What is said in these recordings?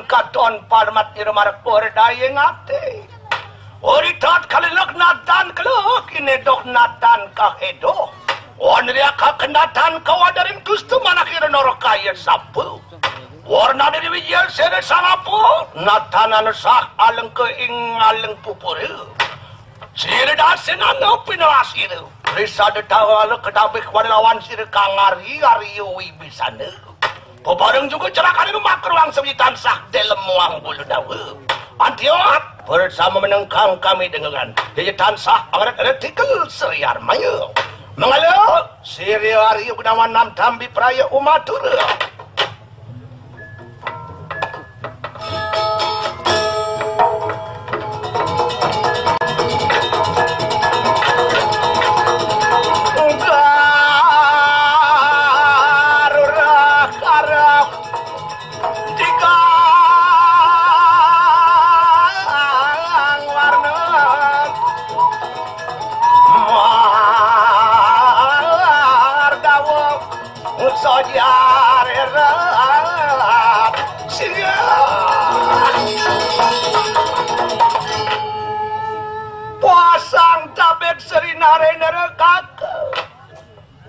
Katon parmat irmar pordaya ngate. Ori tat kalilak natan keluk ini dok natan kahedo. Onria kakenatan kawadarin gustu manakira norokaya sapu. Warna dari wijaya sere salapu. Natanan sak aleng keing aleng pupuru. Sire dasen anu pinawasiru. Risa detawa kedabik wadilawan sire kangari ariyo ibisane. Pabareng juga cerakan rumah keruang sebitan sah dalam muang bulu dawa. Antiot bersama menengkang kami dengan jajan sah agat tikel seriar mayu. Mengalir seriar yu gunawan nam tambi peraya umatur.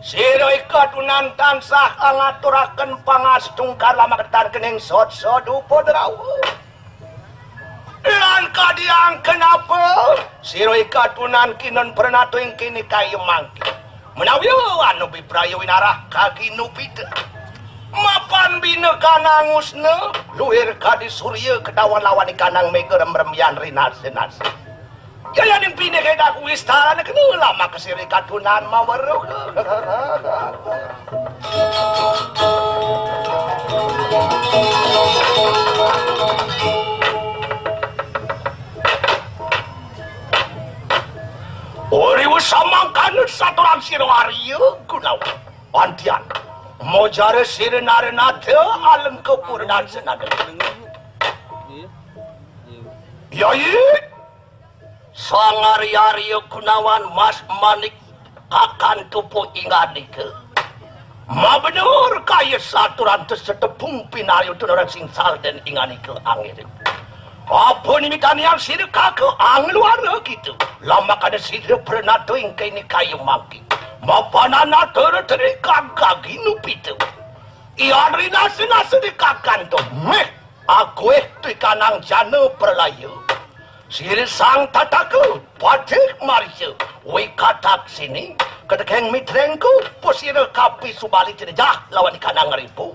Siroi kadunan tansah ngaturaken pangastung kala magetan kening sod-sod upodrawu. Lan kadiang kenapa? Siroi kadunan kinon pernah tuing kini kayu mangki. Menawi anu biprayo winarah kaki nupita. Mapan bina kanangusna luhir kadi surya kedawan lawan ikanang megerem-rem yan rinas-rinas. Kaya ning pine kay daku istana kenu lama kesiri kadunan maweruk. Ori samangkan saturan sirwariyo gunawan. Antian mojare sirenarena teu aleng kepurnan senaga. Yai Sangari-ari kunawan mas manik akan tupu inganike. Ma bener kaya saturan tersetepung pinayu tunaran sing salden inganike angin. Apa ni mikan yang sirik kake angin luar gitu. Lama kada sirik pernah tuing kini kayu mangki. mapanana tere kagaginu pitu iari nasi di kakanto meh aku tu kanang jana perlayu siri sang tataku patik marisyo wikatak sini kedekeng mitrengku posire kapi subali cerejah lawan kanang ribu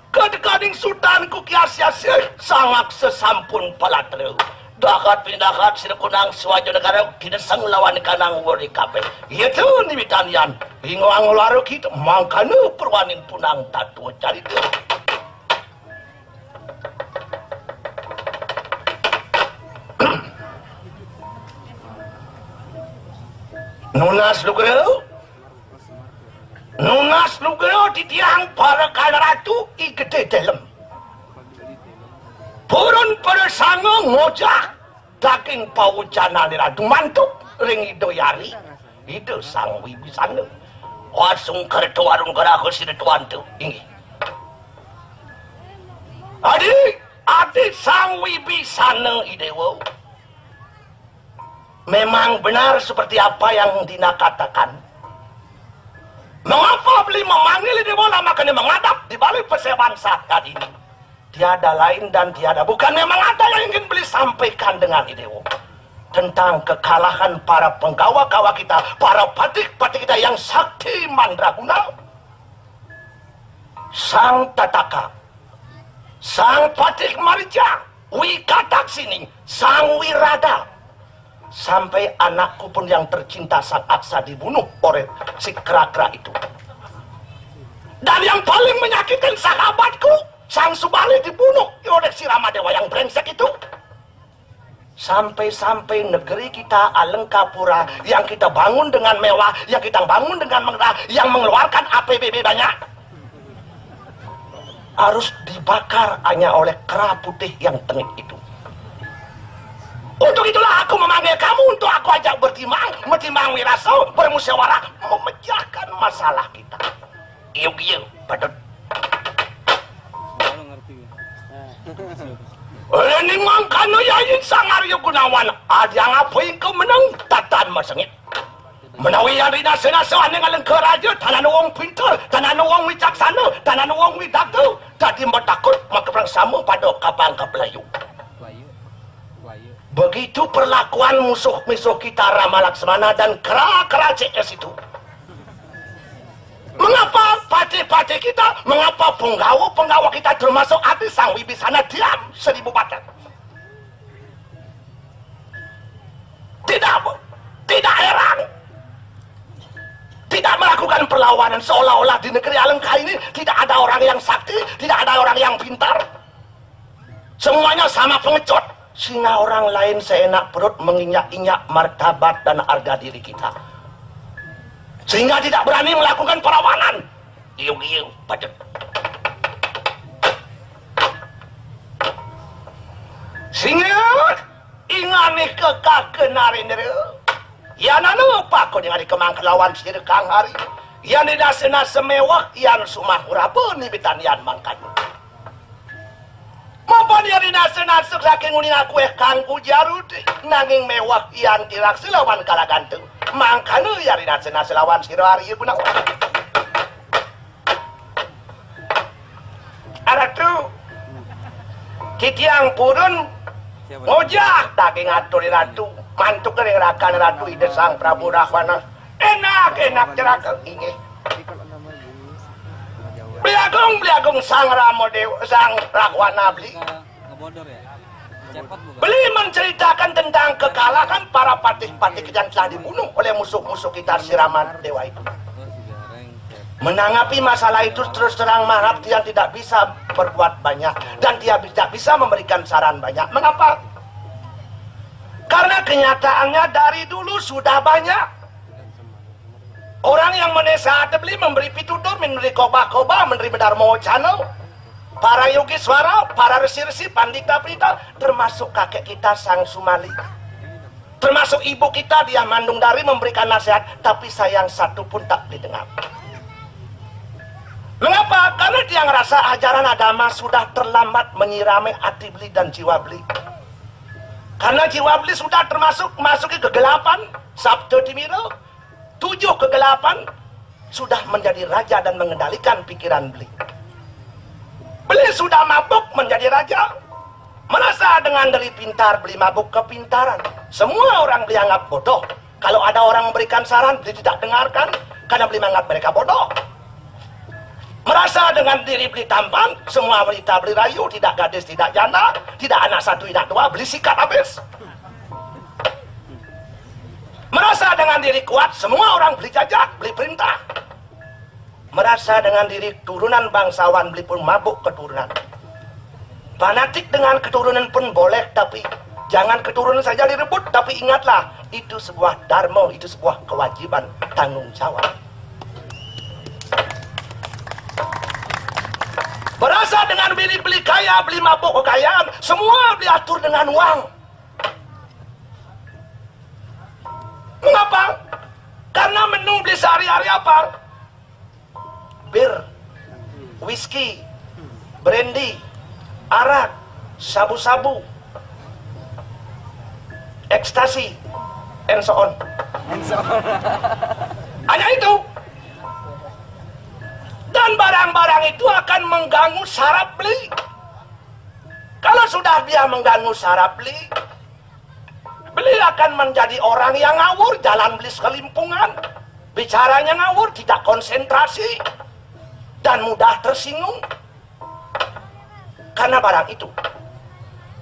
kedekaning sultanku kiasiasih sangak sesampun palatru dakat pindakat sira kunang suwajo negara kidesang lawan kanang wori kape itu nimitanian hingo angularu kita mangkanu perwanin punang tatu cari tu nunas lugero titiang para kalaratu igede dalam purun pada sango ngojak daging paujana niradu mantuk ring idoyari itu sang wibisana wasung kertu warung keraku sinetuan tu ini adi sang wibisana idewo memang benar seperti apa yang Dina katakan. Mengapa beli memanggil ini bola makanya menghadap di balik perseban saat ini tiada lain dan tiada bukan memang ada yang ingin beli sampaikan dengan idewo tentang kekalahan para penggawa-gawa kita, para patik-patik kita yang sakti mandraguna, sang tataka, sang patik marija, wikatak sini, sang wirada. Sampai anakku pun yang tercinta sang Aksa dibunuh oleh si kera-kera itu. Dan yang paling menyakitkan sahabatku, sang Subali dibunuh oleh si Ramadewa yang brengsek itu. Sampai-sampai negeri kita Alengkapura yang kita bangun dengan mewah, yang kita bangun dengan megah, yang mengeluarkan APBD banyak, harus dibakar hanya oleh kera putih yang tengik itu. Untuk itulah aku memanggil kamu untuk aku ajak bertimang wiraso, bermusyawarah, memecahkan masalah kita. Iya, betul. Ini mangkano yayin sang Aryo Gunawan, ada ngapain kau menang tatan masengit. Menawi yang rina-sena yang ngaleng keraja, tanan wong pintar, tanan wong wicaksana, tanan wong widaktu, tadi bertakut maka sama pada kapang kapelayu. Begitu perlakuan musuh-musuh kita Rama Laksmana dan kera-kera CS itu. Mengapa pati-pati kita, mengapa penggawa-penggawa kita termasuk Adi Sang Wibisana diam 1000 batang? Tidak heran. Tidak melakukan perlawanan seolah-olah di negeri Alengka ini tidak ada orang yang sakti, tidak ada orang yang pintar. Semuanya sama pengecut. Sehingga orang lain seenak perut menginjak-injak martabat dan harga diri kita. Sehingga tidak berani melakukan perlawanan. Iyo, padat. Sehingga ingani kekakenari nere. Ya nana apa kau dengan kemang kelawan sendiri kang hari. Yang didasena semewah yang sumah urabu nibitan yang mangkanya. Mapa dia dinasa-nasa saking uning aku kangku jarud nanging mewah yang tirak selawan kala ganteng mangkana ya dinasa-nasa lawan sira hari guna ada tu titiang purun ngojak daging atur ratu mantuk ke rakan ratu ide sang Prabu Rahwana enak ceraka inge Beliagung sang Ramodewa, sang Rahwana beli. Beli menceritakan tentang kekalahan para patih-patih yang telah dibunuh oleh musuh-musuh kita si Ramadewa itu. Menanggapi masalah itu terus terang maaf dia tidak bisa berbuat banyak dan dia tidak bisa memberikan saran banyak. Mengapa? Karena kenyataannya dari dulu sudah banyak orang yang menesahat beli memberi pitutur, memberi koba-koba, memberi bedarmo channel, para yogiswara, para resi-resi, pandita-pandita, termasuk kakek kita Sang Sumali, termasuk ibu kita dia Mandung Dari memberikan nasihat, tapi sayang satu pun tak didengar. Mengapa? Karena dia ngerasa ajaran agama sudah terlambat menyirami hati beli dan jiwa beli. Karena jiwa beli sudah termasuk masuki kegelapan, Sabtu Timiro, 7 kegelapan, sudah menjadi raja dan mengendalikan pikiran beli. Beli sudah mabuk menjadi raja, merasa dengan diri pintar beli mabuk kepintaran. Semua orang beli anggap bodoh. Kalau ada orang memberikan saran, beli tidak dengarkan karena beli menganggap mereka bodoh. Merasa dengan diri beli tampan, semua wanita beli rayu, tidak gadis, tidak janda, tidak anak satu, tidak dua, beli sikat habis. Merasa dengan diri kuat, semua orang beli jajak, beli perintah. Merasa dengan diri turunan bangsawan, beli pun mabuk keturunan. Fanatik dengan keturunan pun boleh, tapi jangan keturunan saja direbut, tapi ingatlah, itu sebuah dharma, itu sebuah kewajiban, tanggung jawab. Berasa dengan beli kaya, beli mabuk kekayaan, semua diatur dengan uang. Mengapa? Karena menu beli sehari-hari apa? Bir, whisky, brandy, arak, sabu-sabu, ekstasi, and so on. Hanya itu. Dan barang-barang itu akan mengganggu saraf beli. Kalau sudah dia mengganggu saraf beli, beli akan menjadi orang yang ngawur, jalan beli sekelimpungan, bicaranya ngawur, tidak konsentrasi, dan mudah tersinggung. Karena barang itu.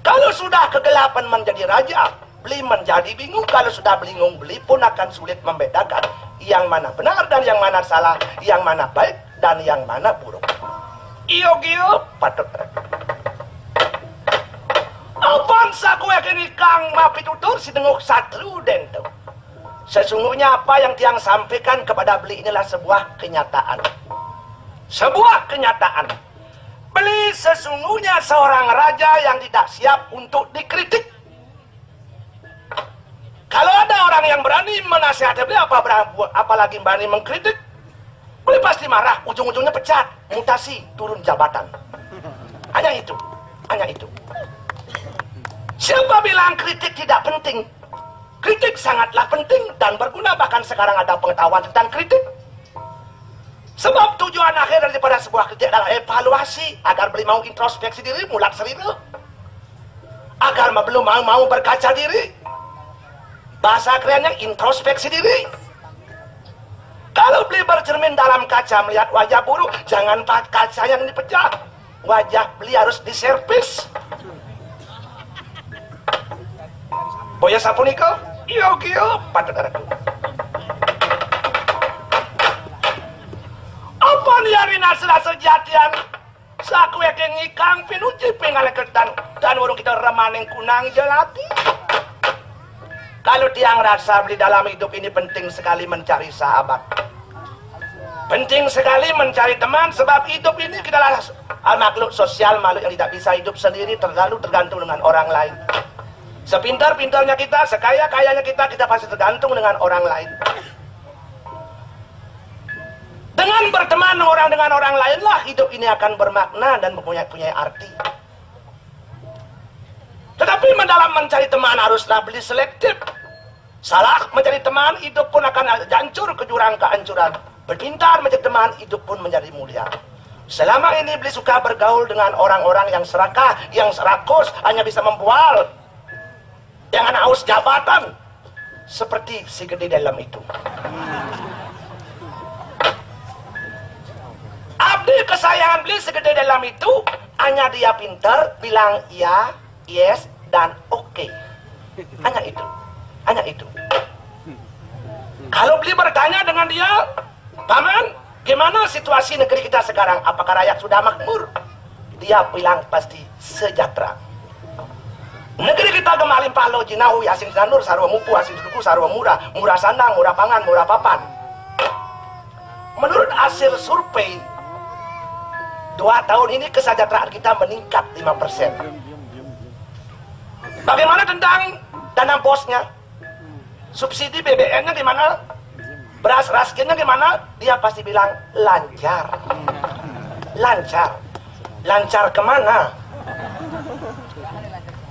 Kalau sudah kegelapan menjadi raja, beli menjadi bingung. Kalau sudah bingung, beli pun akan sulit membedakan yang mana benar dan yang mana salah, yang mana baik dan yang mana buruk. Iyo patut. Apaan saku yakini kang mapitutur si denguk satru dento. Sesungguhnya apa yang tiang sampaikan kepada beli inilah sebuah kenyataan. Sebuah kenyataan. Beli sesungguhnya seorang raja yang tidak siap untuk dikritik. Kalau ada orang yang berani menasihati beli, apalagi berani mengkritik, beli pasti marah, ujung-ujungnya pecat, mutasi, turun jabatan. Hanya itu, hanya itu. Siapa bilang kritik tidak penting? Kritik sangatlah penting dan berguna, bahkan sekarang ada pengetahuan tentang kritik. Sebab tujuan akhir daripada sebuah kritik adalah evaluasi, agar beli mau introspeksi diri, mulat seribu. Agar belum mau berkaca diri. Bahasa kerennya introspeksi diri. Kalau beli bercermin dalam kaca melihat wajah buruk, jangan kaca yang dipecah. Wajah beli harus diservis. Boya sapunika, iyo patut aku. Apa liari nasra sejatian? Saku yang ngikang pinuji pengaleketan dan warung kita remaning kunang jelati. Kalau tiang rasa beli dalam hidup ini penting sekali mencari sahabat. Penting sekali mencari teman, sebab hidup ini kita adalah makhluk sosial, makhluk yang tidak bisa hidup sendiri, terlalu tergantung dengan orang lain. Sepintar-pintarnya kita, sekaya-kayanya kita pasti tergantung dengan orang lain. Dengan berteman orang dengan orang lainlah hidup ini akan bermakna dan mempunyai arti. Tetapi dalam mencari teman haruslah beli selektif. Salah mencari teman, hidup pun akan hancur ke jurang kehancuran. Berpintar mencari teman, hidup pun menjadi mulia. Selama ini beli suka bergaul dengan orang-orang yang serakah, yang serakus, hanya bisa membual, yang haus jabatan, seperti si gede dalam itu. Abdi kesayangan beli segede dalam itu, hanya dia pintar, bilang iya, yes, dan oke. Hanya itu. Hanya itu. Kalau beli bertanya dengan dia, Paman, gimana situasi negeri kita sekarang? Apakah rakyat sudah makmur? Dia bilang pasti sejahtera. Negeri kita gemalim palo jinahu yasin sanur sarwa mupu asin suku sarwa murah, murah sandang, murah pangan, murah papan. Menurut hasil survei 2 tahun ini kesejahteraan kita meningkat 5%. Bagaimana tentang dana bosnya? Subsidi BBM-nya gimana? Beras raskinnya gimana? Dia pasti bilang lancar. Lancar. Lancar kemana?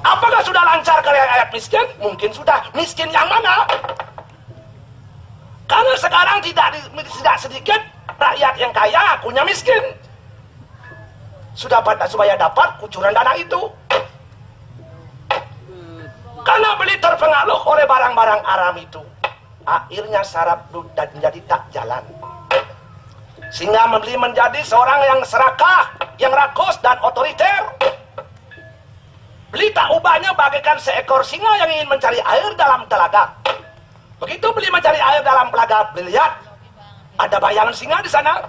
Apakah sudah lancar ke rakyat miskin? Mungkin sudah. Miskin yang mana? Karena sekarang sekarang tidak sedikit rakyat yang kaya, akunya miskin. Supaya dapat kucuran dana itu. Karena beli terpengaruh oleh barang-barang Aram itu. Akhirnya saraf dan menjadi tak jalan. Sehingga membeli menjadi seorang yang serakah, yang rakus dan otoriter. Beli tak ubahnya bagaikan seekor singa yang ingin mencari air dalam telaga. Begitu beli mencari air dalam telaga, beli lihat ada bayangan singa di sana.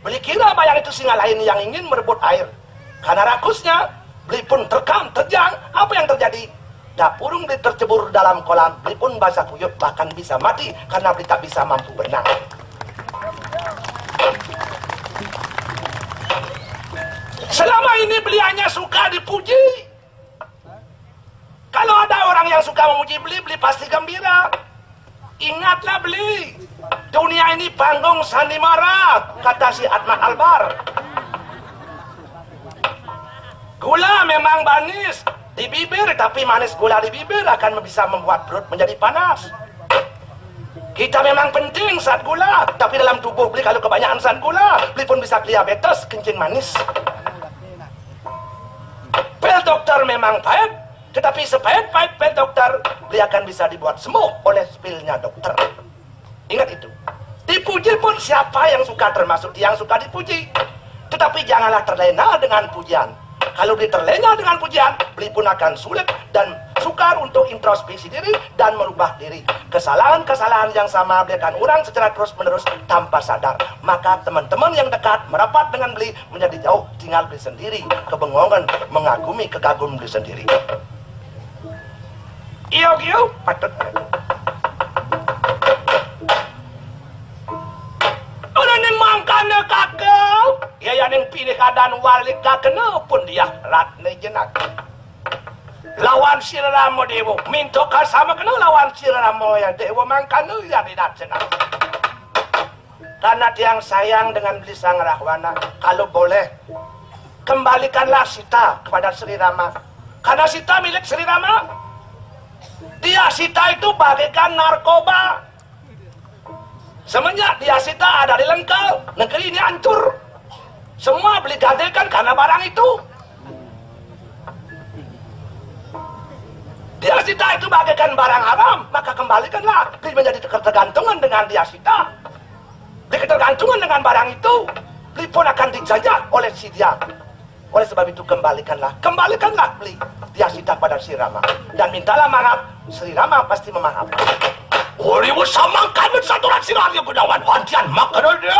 Beli kira bayang itu singa lain yang ingin merebut air. Karena rakusnya, beli pun terjang. Apa yang terjadi? Dapurung beli tercebur dalam kolam. Beli pun basah kuyup, bahkan bisa mati karena beli tak bisa mampu berenang. Selama ini beli hanya suka dipuji. Kalau ada orang yang suka memuji beli pasti gembira. Ingatlah beli, dunia ini panggung sandiwara, kata si Atma Albar. Gula memang manis di bibir, tapi manis gula di bibir akan bisa membuat perut menjadi panas. Kita memang penting saat gula, tapi dalam tubuh beli kalau kebanyakan saat gula, beli pun bisa diabetes, kencing manis. Pil dokter memang pahit, tetapi sepahit-pahit pil dokter, beli akan bisa dibuat sembuh oleh pilnya dokter. Ingat itu. Dipuji pun siapa yang suka, termasuk yang suka dipuji. Tetapi janganlah terlena dengan pujian. Kalau beli terlena dengan pujian, beli pun akan sulit dan sukar untuk introspeksi diri dan merubah diri. Kesalahan-kesalahan yang sama beli akan urang secara terus-menerus tanpa sadar. Maka teman-teman yang dekat merapat dengan beli menjadi jauh, tinggal beli sendiri. Kebengongan, mengagumi kekagum beli sendiri. Iyo patut. Orang yang mangkana kakau, ya yang pilih keadaan walik kakena pun dia ratne jenak. Lawan siramo dewo, minto kasama kena lawan siramo ya dewo mangkana ya tidak jenak. Karena tiang sayang dengan beli sang Rahwana, kalau boleh kembalikanlah Sita kepada Sri Rama. Karena Sita milik Sri Rama. Dia Sita itu bagaikan narkoba. Semenjak dia Sita ada di Lengkal, negeri ini hancur. Semua beli gadekan karena barang itu. Dia Sita itu bagaikan barang haram, maka kembalikanlah. Beli menjadi ketergantungan dengan dia Sita. Beli ketergantungan dengan barang itu, beli pun akan dijajah oleh si dia. Oleh sebab itu kembalikanlah beli dia Sita pada Sri Rama. Dan mintalah maaf, Sri Rama pasti memaafkan. Ori sama kanut satu rasi radio gunawan hantian makan dia.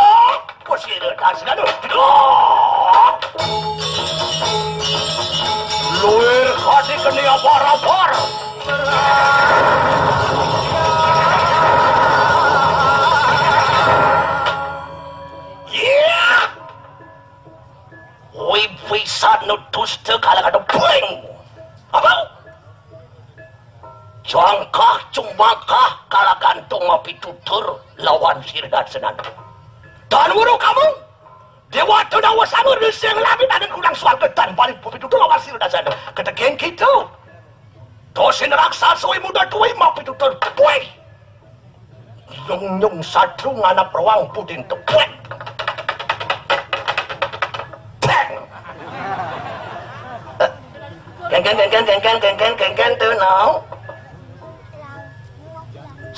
Posisi nasi nado. Luir kadi kenia barapar. Yeah. Oi bisa nutus te kalakado puing. Apa? Jangkah cumbakah kala gantung mapi tutur lawan sirdat senan. Dan wuru kamu dewa tu dawa samur rising labi dan kurang soal ketan balik mapi tutur lawan sirdat senan. Ketekeng kita dosin raksasa muda tuai mapi tutur puai. Nyung satru ngana peruang pudin tu puai. Kengken tu now.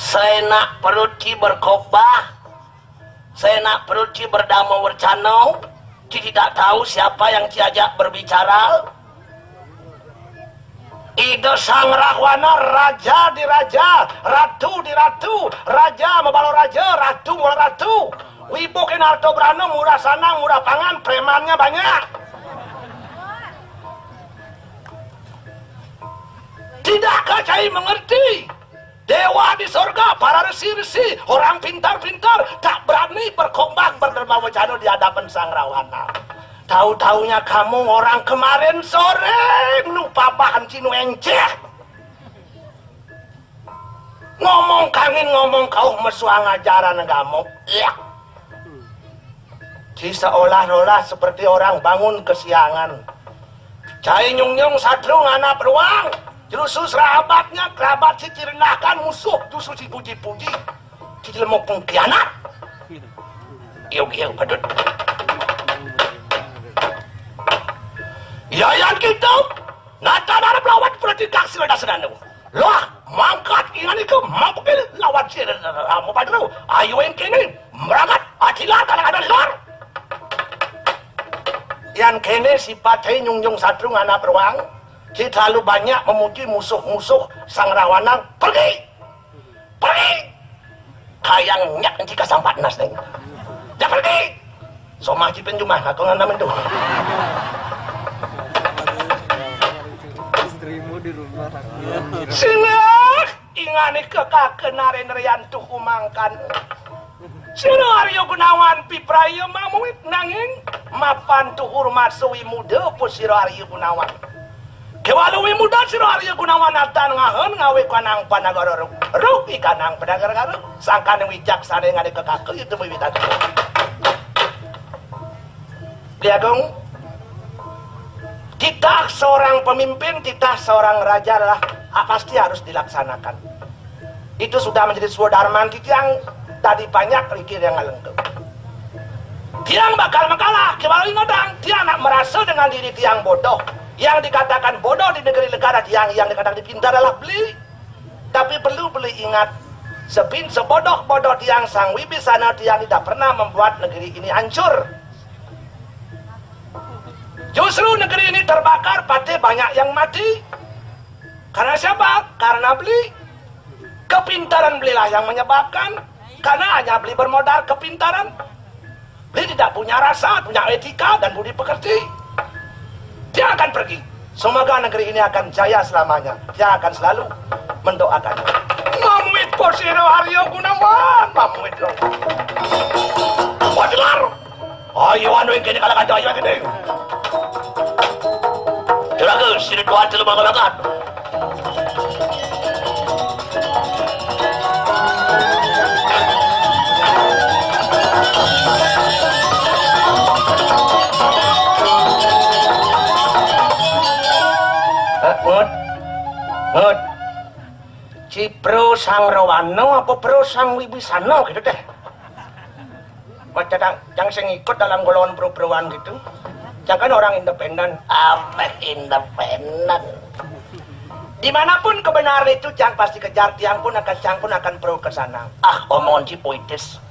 Saya nak peruci berkhotbah, saya nak peruci berdamai bercanau, tidak tahu siapa yang diajak berbicara. Ide sang Rahwana, raja di raja, ratu di ratu, raja membalo raja, ratu membalo ratu. Wibu Kinarto Brano, murah sanang, murah pangan, premannya banyak. Tidakkah Cai mengerti? Dewa di sorga, para resi-resi, orang pintar-pintar tak berani berkembang berderma wacana di hadapan sang Rahwana. Tahu-taunya kamu orang kemarin sore lupa bahan cinu enceh. Ngomong kangin ngomong kau mesuang ajaran kamu. Iya. Seolah-olah seperti orang bangun kesiangan. Cai nyung-nyung satru ngana beruang. Justru kerabat si cirendahkan musuh, justru si puji-puji. ilmu pengkhianat. Iyo padut. Ya yang kita nata darap lawan berarti kaksi dah sedang. Lah mangkat ingat itu mampil lawan sih. Mau padut. Ayo yang kini merangkat atilar kadang-kadang luar. Yang kene sifatnya nyung-nyung sadrung anak beruang, si terlalu banyak memuji musuh-musuh sang Rawanang. Pergi kayangnya jika sampat nas neng ya pergi so maji penjumah aku ngandam itu istrimu di rumah sini ingani kekakenaren riantuh kumangkan sini Aryo Gunawan piprayo mamuit nanging mapan tuhur masui muda pusiro Aryo Gunawan kewaluwi muda siro Aryo Gunawan atan ngahen ngawe kanang panagara ruk ikanang pedagar-gar sangkan wijaksana yang ada kekakel itu wiwitan Diagung kita seorang pemimpin kita seorang raja lah pasti harus dilaksanakan itu sudah menjadi swadarman kita yang tadi banyak rikir yang ngalengke tiang bakal makalah kewaluwi ngodang tiang nak merasa dengan diri tiang bodoh yang dikatakan bodoh di negeri negara yang dikatakan pintar adalah beli tapi perlu ingat sebodoh-bodoh tiang sang wibisana tiang tidak pernah membuat negeri ini hancur justru negeri ini terbakar pasti banyak yang mati karena siapa? Karena beli kepintaran belilah yang menyebabkan karena hanya beli bermodal kepintaran beli tidak punya rasa, punya etika dan budi pekerti dia akan pergi. Semoga negeri ini akan jaya selamanya. Dia akan selalu mendoakannya. Mamuit Posiro Aryo Gunawan, mamuit lo. Wajar. Ayo anu yang kini kalahkan ayo yang kini. Juraga, sini doa dulu bangga-bangga. Ngut Cipro sang Rawano apa pro sang Wibisana gitu deh macam yang sing ikut dalam golongan pro-proan gitu jangan orang independen apa independen dimanapun kebenaran itu jangan pasti kejar tiang pun akan pro ke sana omongan cipuitis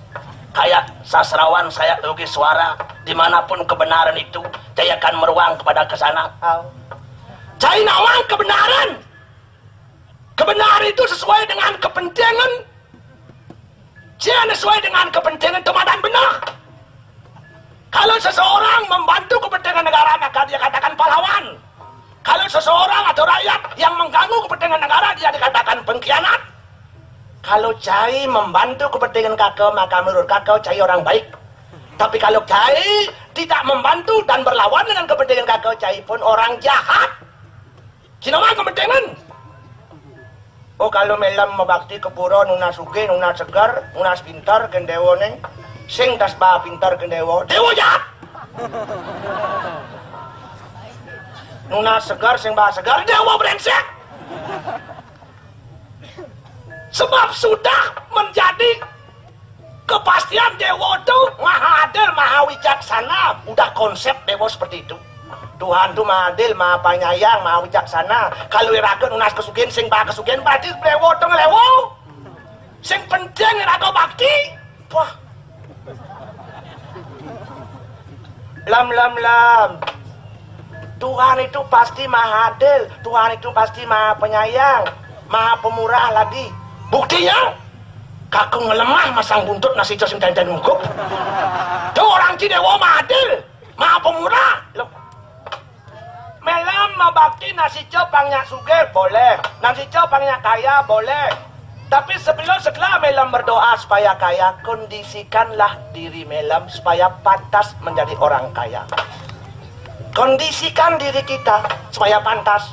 kayak sastrawan saya Yogi Suara dimanapun kebenaran itu saya akan meruang kepada kesana cai nawang kebenaran itu sesuai dengan kepentingan jangan sesuai dengan kepentingan kemadan benar kalau seseorang membantu kepentingan negara maka dia katakan pahlawan kalau seseorang atau rakyat yang mengganggu kepentingan negara dia dikatakan pengkhianat kalau cai membantu kepentingan kakak maka menurut kakak cai orang baik tapi kalau cai tidak membantu dan berlawan dengan kepentingan kakak cai pun orang jahat Cinawa kepentingan. Oh kalau melam mabakti ke pura nuna suge, nuna segar, nuna pintar kendewo neng, sing tas ba pintar kendewo, dewo jahat. Nuna segar, sing ba segar, dewo brengsek. Sebab sudah menjadi kepastian dewo itu maha adil, maha wijaksana, udah konsep dewo seperti itu. Tuhan itu maha adil, maha penyayang, maha wijaksana. Kalau iraga unas kesugihan, sing bah kesugihan berarti lewo teng lewo. Sing penting iraga bakti. Wah. Lam. Tuhan itu pasti maha adil, Tuhan itu pasti maha penyayang, maha pemurah lagi. Buktinya, kakung ngelemah masang buntut nasi jos sing dan ngukup. Tuh orang Cidewo maha adil, maha pemurah. Melam mabakti nasi copangnya suge boleh, nasi copangnya kaya boleh. Tapi setelah Melam berdoa supaya kaya, kondisikanlah diri Melam supaya pantas menjadi orang kaya. Kondisikan diri kita supaya pantas.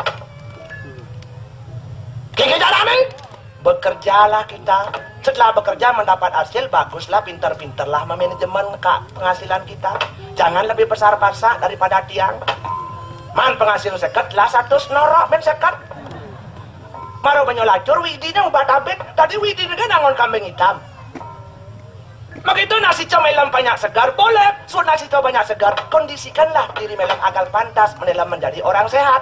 Gini caranya, bekerjalah kita. Setelah bekerja mendapat hasil, baguslah, pintar-pintarlah memanajemen penghasilan kita. Jangan lebih besar-besar daripada tiang. Man penghasil seket lah 100 norok ben seket. Maro banyak lacur widina ubat abet. Tadi widina kan nangon kambing hitam. Begitu nasi cow melam banyak segar, boleh. So nasi cow banyak segar, kondisikanlah diri melam agar pantas menelam menjadi orang sehat.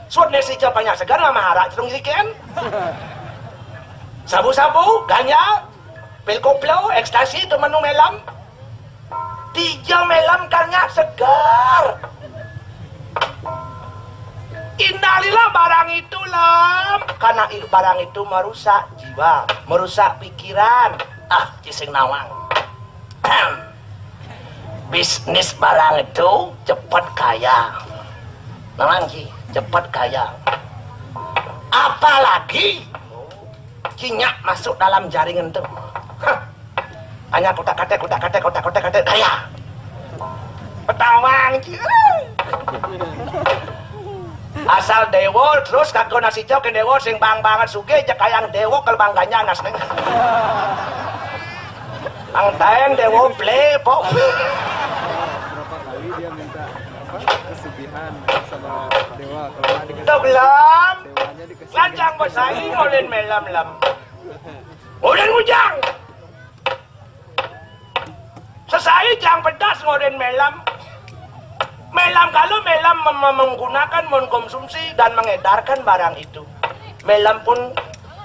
So nasi cow banyak segar, mama harap cerung siken. Sabu-sabu, ganja, pil koplo, ekstasi, itu menu melam. Tiga melam banyak segar. Innalillah barang itu lam. Karena barang itu merusak jiwa, merusak pikiran. Cising nawang. Bisnis barang itu cepat kaya. Nawang Ci, cepat kaya. Apalagi kinyak masuk dalam jaringan itu. Hanya kotak-katek kaya. Petawang Ci. Asal dewo terus kagak nasi cow ke dewo sing bang banget sugih cek kayang dewo kel bangganya nas neng. Ang tayang dewo play po. Berapa kali dia minta kesugihan sama dewa kalau nggak dikasih. Toglam. Dewanya dikasih. Lancang bosai ngolen melam lam. Ngolen mujang. Sesai jang pedas ngolen melam. Melam kalau melam menggunakan mengkonsumsi dan mengedarkan barang itu. Melam pun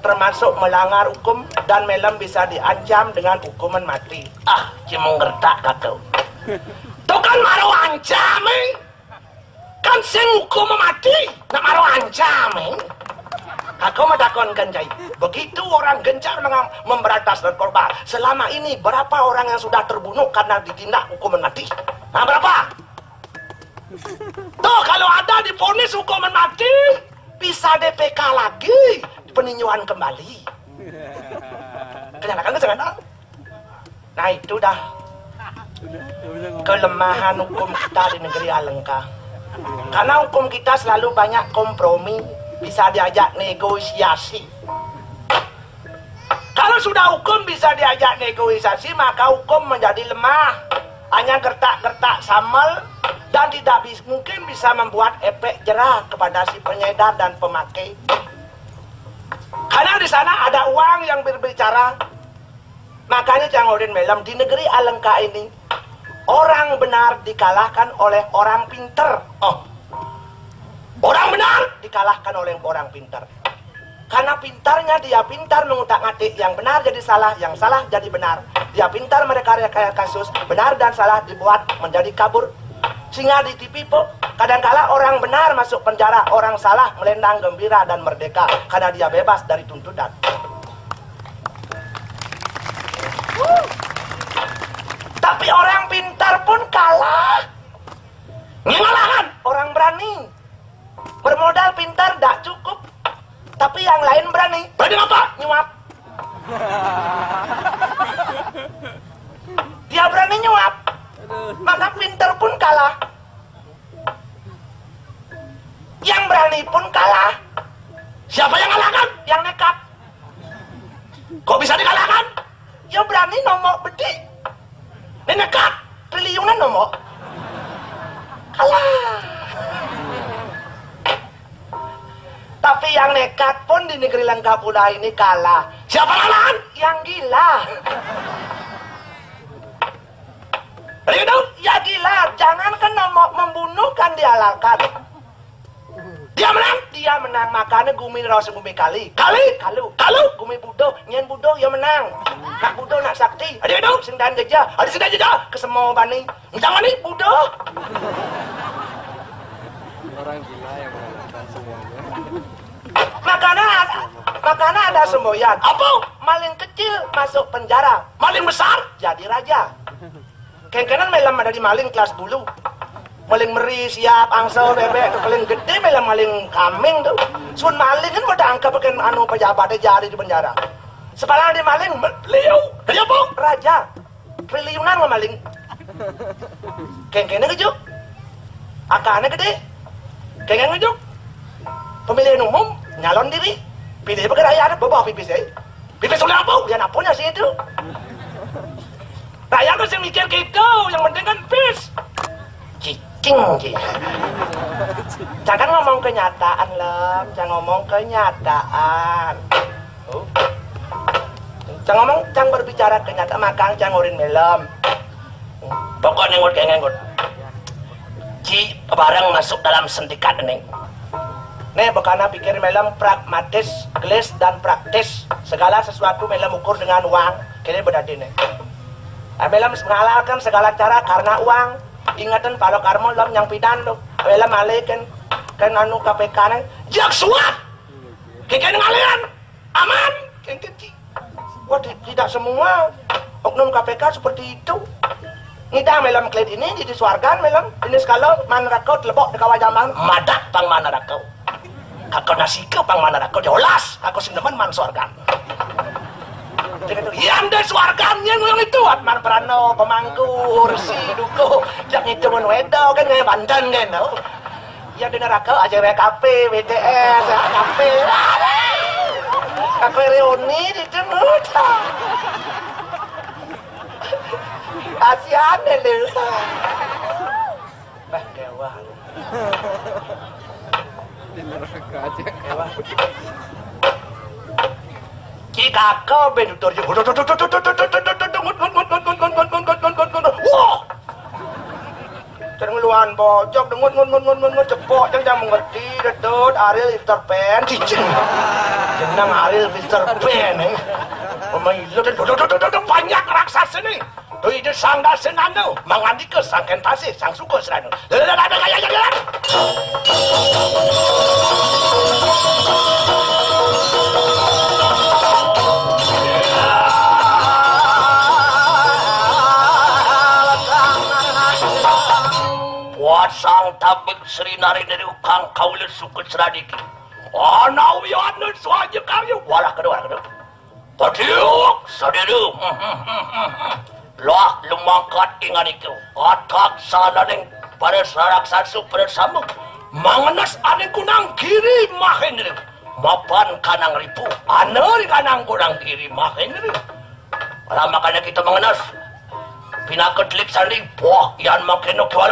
termasuk melanggar hukum dan melam bisa diancam dengan hukuman mati. Cuma ngertak kata. Tuh kan maru ancam kan sing hukum mati. Nak maru ancam Aku madakon genjai. Begitu orang gencar memberantas narkoba. Selama ini berapa orang yang sudah terbunuh karena ditindak hukuman mati? Nah berapa? Tuh kalau ada divonis hukuman mati bisa DPK lagi, peninjauan kembali. Kenyatakan jangan. Nah itu dah kelemahan hukum kita di negeri Alengka. Karena hukum kita selalu banyak kompromi, bisa diajak negosiasi. Kalau sudah hukum bisa diajak negosiasi, maka hukum menjadi lemah. Hanya gertak-gertak samal dan tidak mungkin bisa membuat efek jerah kepada si pengedar dan pemakai. Karena di sana ada uang yang berbicara. Makanya jangan melam di negeri Alengka ini orang benar dikalahkan oleh orang pinter. Orang benar dikalahkan oleh orang pinter. Karena pintarnya dia pintar mengutak-atik yang benar jadi salah, yang salah jadi benar. Dia pintar merekayasa kasus, benar dan salah dibuat menjadi kabur. Sehingga di TV kadangkala orang benar masuk penjara, orang salah melendang gembira dan merdeka karena dia bebas dari tuntutan. Tapi orang pintar pun kalah. Ngalahkan orang berani. Bermodal pintar tidak cukup. Tapi yang lain berani. Berani apa? Nyuap. Dia berani nyuap. Maka pintar pun kalah. Yang berani pun kalah. Siapa yang kalahkan? Yang nekat. Kok bisa dikalahkan? Ya berani nomok bedi. Ini nekat. Triliunan nomok. Kalah. Tapi yang nekat pun di negeri Langkapura ini kalah. Siapa kalahkan? Yang gila. Ya gila. Jangankan nomok membunuh kan dihalalkan. Dia menang. Dia menang. Makanya gumi rasa gumi kali. Kalau gumi budo. Nyen budo ya menang. Nak budo nak sakti. Ada itu. Sendan gejah. Ada sendan gejah. Kesemua bani. Jangan nih budo. Orang gila yang melakukan semuanya. Makanya ada semboyan. Apa? Maling kecil masuk penjara. Maling besar jadi raja. Kengkenan melam ada di maling kelas dulu. Maling meri siap angsel bebek tuh paling gede melam maling kambing tuh. Sun maling kan udah angka pakai anu pejabatnya jadi di penjara. Sepalang di maling beliau. Jadi apa? Raja. Triliunan maling. Kengkenan kejuk. Akannya gede. Kengkenan kejuk. Pemilihan umum nyalon diri. Pilih pakai rakyat bawa pipis ya. Pipis oleh apa? Ya napunya sih itu. Rakyat tuh yang mikir gitu, yang penting kan pis. Cicing. Jangan ngomong kenyataan, Lem. Jangan ngomong kenyataan. Cang ngomong, cang berbicara kenyataan, makang cang ngurin melam. Pokoknya ngut kayak ngut. Ci barang masuk dalam sentikan ini. Nih bekana pikir melam pragmatis, gelis dan praktis. Segala sesuatu melam ukur dengan uang. Kini berdadi nih. Melam menghalalkan segala cara karena uang. Ingatan kalau karmo lam yang pidan tuh. Melam alekan kan anu KPK nih. Jak suap. Kikan ngalian aman. Kengketi. Wah tidak semua oknum KPK seperti itu. Ngida melam klet ini jadi suargan melam. Ini sekalo man rakau telebok dekawa jamang. Madak pang mana rakau. Kakau nasike pang mana rakau jolas. Aku sindemen man suargan. Yang deh suargannya yang itu Atman Prano pemangku ursi duko yang itu menwedo kan kayak Banten kan tau. Yang di neraka aja WKP, WTS, KP. Aku reuni di cenut. Kasihan deh lu. Bah kewah. Di neraka aja. Kewah. Jika kau benutur wah tergeluan bojok dengut cepok jangan mengerti dedot Ariel Interpen cicing jenang Ariel Interpen banyak raksasa nih tuh itu sang dasen anu mangandi ke sang kentasi sang suku seranu sang tabik Sri Nari dari ukang kaulir suku seradiki anau yanu suaja kayu walah kedua tadiuk sadiru loh lumangkat ingat itu atak salaning pada saraksasu pada sambung mangenas ane kunang kiri mahendri mapan kanang ripu ane kanang kunang kiri mahendri kalau makanya kita mengenas pinaketlik sandi wah yan makeno kewalu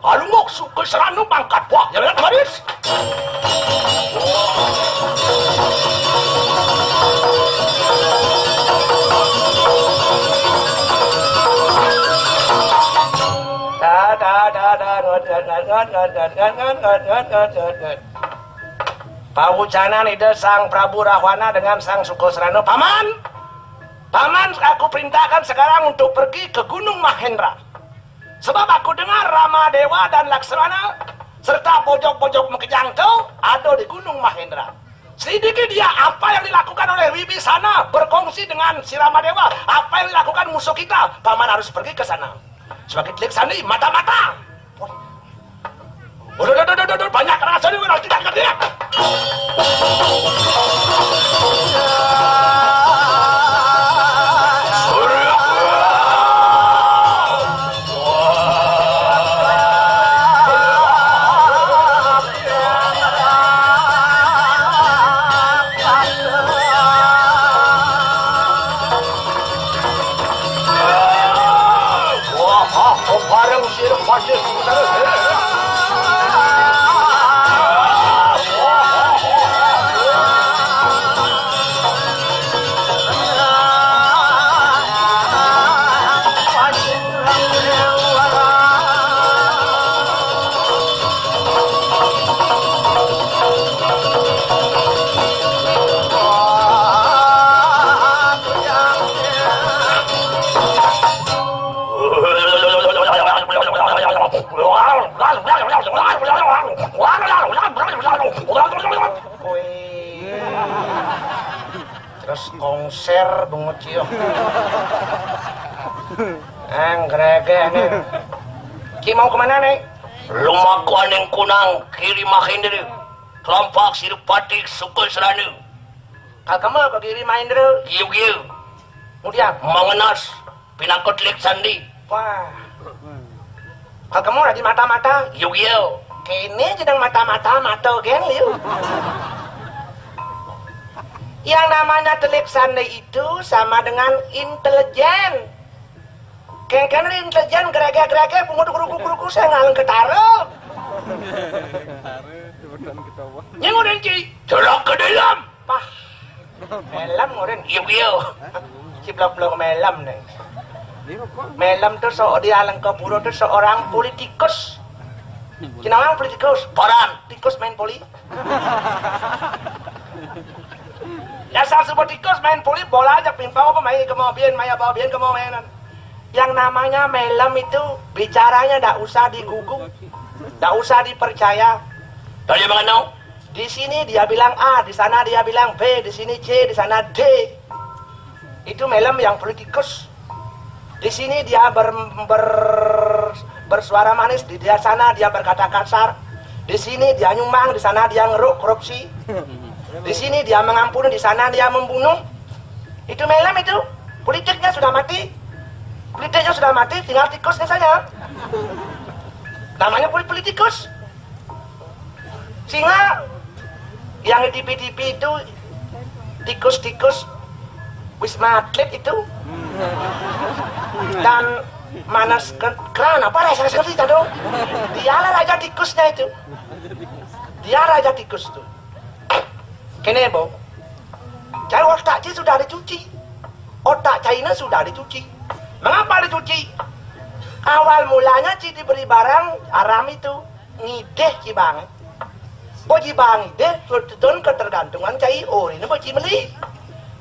alungo suku seranu pangkat wah jangan kemaris Pawucanan ide sang Prabu Rahwana dengan sang suku seranu Paman, aku perintahkan sekarang untuk pergi ke Gunung Mahendra. Sebab aku dengar Rama Dewa dan Laksmana serta pojok-pojok Mekejang itu ada di Gunung Mahendra. Sedikit dia apa yang dilakukan oleh Wibisana berkongsi dengan si Rama Dewa. Apa yang dilakukan musuh kita, Paman harus pergi ke sana. Sebagai telik sandi, mata-mata. Udah, banyak rasa nih, tidak ngerti. Terus konser bengocil grege nih Ki mau kemana nih? Lumaku aneng kunang kiri Mahendra kelompok Sirupati suku Seranu kamu ke kiri Mahendra giu kemudian mengenas pinakotlik sandi wah kamu lagi mata-mata giu kini sedang mata-mata gen liu yang namanya telik sandi itu sama dengan intelijen kan intelijen gerege pungut saya ngaleng ketara nyengurin Ci jelok ke dalam pah Melam ngoren iyo. Ciblok-blok melam nih. Di rokok. Melam tuh dia Alengkapuro tuh seorang politikus. Kinawang politikus, paran, tikus main poli. Ya sang politikus main poli bola aja pimpau apa main kemobian, maya babian kemobianan. Yang namanya melam itu bicaranya ndak usah diguguk, ndak usah dipercaya. Tanya bagaimana? Di sini dia bilang A, di sana dia bilang B, di sini C, di sana D. Itu melam yang politikus. Di sini dia bersuara manis, di dia sana dia berkata kasar. Di sini dia nyumbang, di sana dia ngeruk korupsi. Di sini dia mengampuni, di sana dia membunuh. Itu melam itu. Politiknya sudah mati. Politiknya sudah mati, tinggal tikusnya saja. Namanya politikus. Sehingga yang di TV-TV itu tikus-tikus Wisma Atlet itu dan Manas Kran apa rasa seperti itu dong. Dialah raja tikusnya itu. Dia raja tikus tuh. Kene bo. Cai otak Cina sudah dicuci. Otak China sudah dicuci. Mengapa dicuci? Awal mulanya Ci diberi barang haram itu ngideh Ci bang. Boji bang ngideh turun ketergantungan Cai ini boji meli.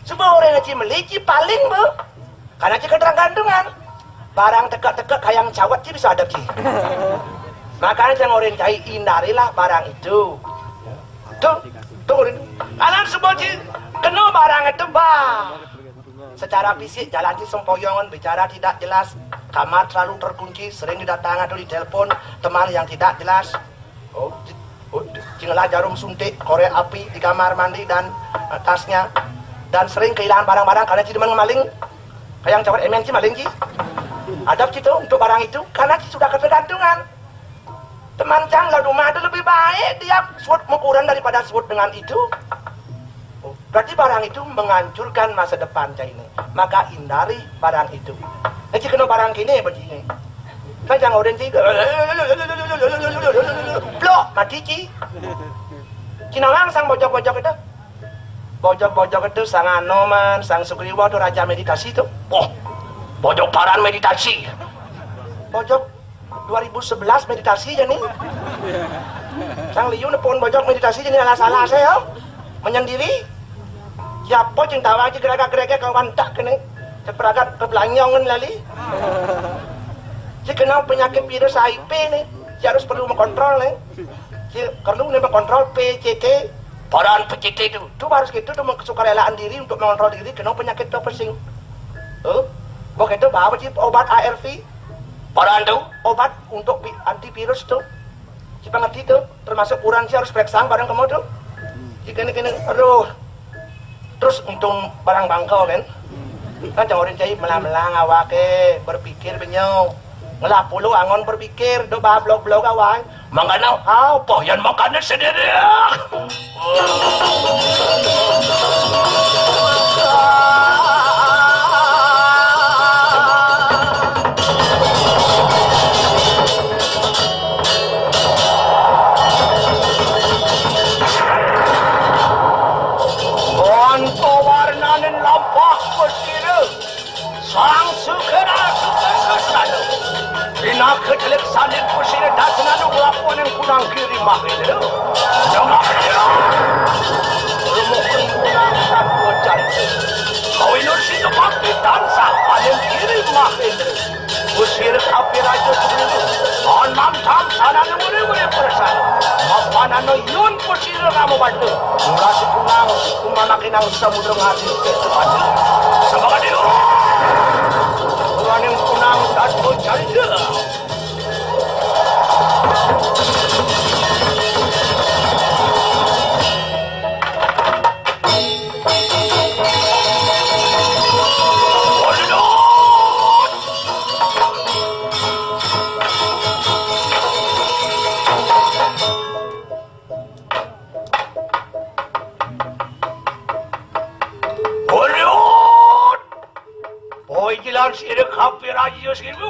Sebab orang Ci meli Ci paling bu. Karena Ci ketergantungan. Barang tegak-tegak kayak cawat Ci bisa ada Ci. Makanya jangan orang Cai hindarilah barang itu. Tuh orang. Karena sebab Ci kena barang itu bang. Secara fisik jalan Ci sempoyongan, bicara tidak jelas, kamar selalu terkunci, sering didatangi atau ditelepon teman yang tidak jelas. Cinglah jarum suntik, korek api di kamar mandi dan tasnya, dan sering kehilangan barang-barang karena Ci demen maling. Kayak cawat emen Ci maling Ci. Adab Ci tuh untuk barang itu karena Ci sudah ketergantungan. Teman Cang lah rumah itu lebih baik dia swot ukuran daripada swot dengan itu. Berarti barang itu menghancurkan masa depan Cai ini. Maka hindari barang itu. Nanti kena barang kini begini. Kan jangan orang Ci. Blok mati Ci. Cinawang sang bojok-bojok itu. Bojok-bojok itu sang Anoman, sang Sugriwa itu raja meditasi itu. Bojok paran meditasi. Bojok 2011 meditasi jadi. Sang Liu nepon bojok meditasi jadi salah saya. Menyendiri. Siapa yang tahu aja gerak-geraknya kawan tak kena seperagat kebelanyongan lali. Si kena penyakit virus HIV nih, si harus perlu mengontrol nih. Si perlu nih mengontrol PCT, paran PCT itu. Tuh harus gitu tuh kesukarelaan diri untuk mengontrol diri kena penyakit itu pesing. Bok itu bawa sih obat ARV. Paran tuh obat untuk antivirus tuh. Si pengerti tuh termasuk kurang si harus periksa barang kamu tuh. Si kene aduh. Terus untung barang bangkau kan jangan orang Cai melang-melang awake berpikir benyong ngelah puluh angon berpikir do blog awak mangana apa yang makannya sendiri sang sukera sana bina kecelek salin pusing dasna nu lapuan yang kurang kiri mah itu jangan dia rumahkan kurang satu janji kau ilusi tu bakti tansa paling kiri mah itu usir kapi raja sebelum anam tam sana nu mure persana mapana no yun pusir ramu bantu murasi kunang kumana kinang samudra ngadi ke tempat sebagai dia yang kunang dan berjaya. Gilan sirek hampir aja segitu.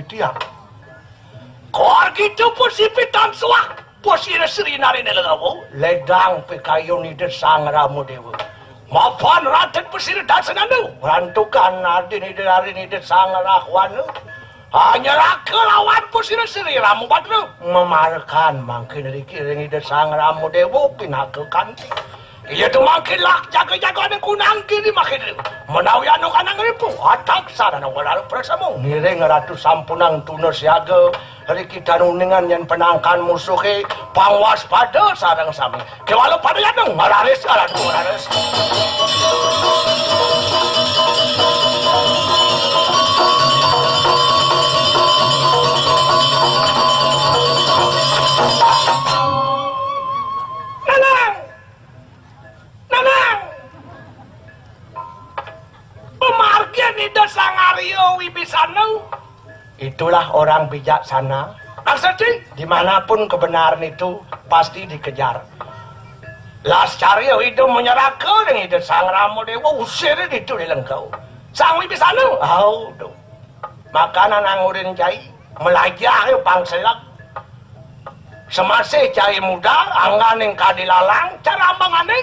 Tiang. Kor gitu posi pitan suak. Posi resri nari nelagawo. Ledang pekayo ni de sangramu dewa. Mapan raten posi dasananu. Rantukan nadi ni de hari ni de sangrahwanu. Hanya raka lawan posi resri ramu badru. Memarkan mangkin riki ni de sangramu dewa pinakekan. Iya tu makin lak jaga-jaga ada kunang kiri makin menawi anu kanang ribu atak sarana wala prasamu nireng ratu sampunang tuna siaga hari kita nuningan yang penangkan musuhe pangwaspada sareng sami kewalo pada yanung ngararis aradu ngararis Itulah orang bijaksana. Maksudnya, dimanapun kebenaran itu pasti dikejar. Lascario itu menyerahkan dengan itu sang ramu dewa usir itu di lengkau. Sang wibisana, tuh. Makanan angurin cai, melajah pangselak. Semasa cai muda, anggan yang kadilalang, cara ambangannya.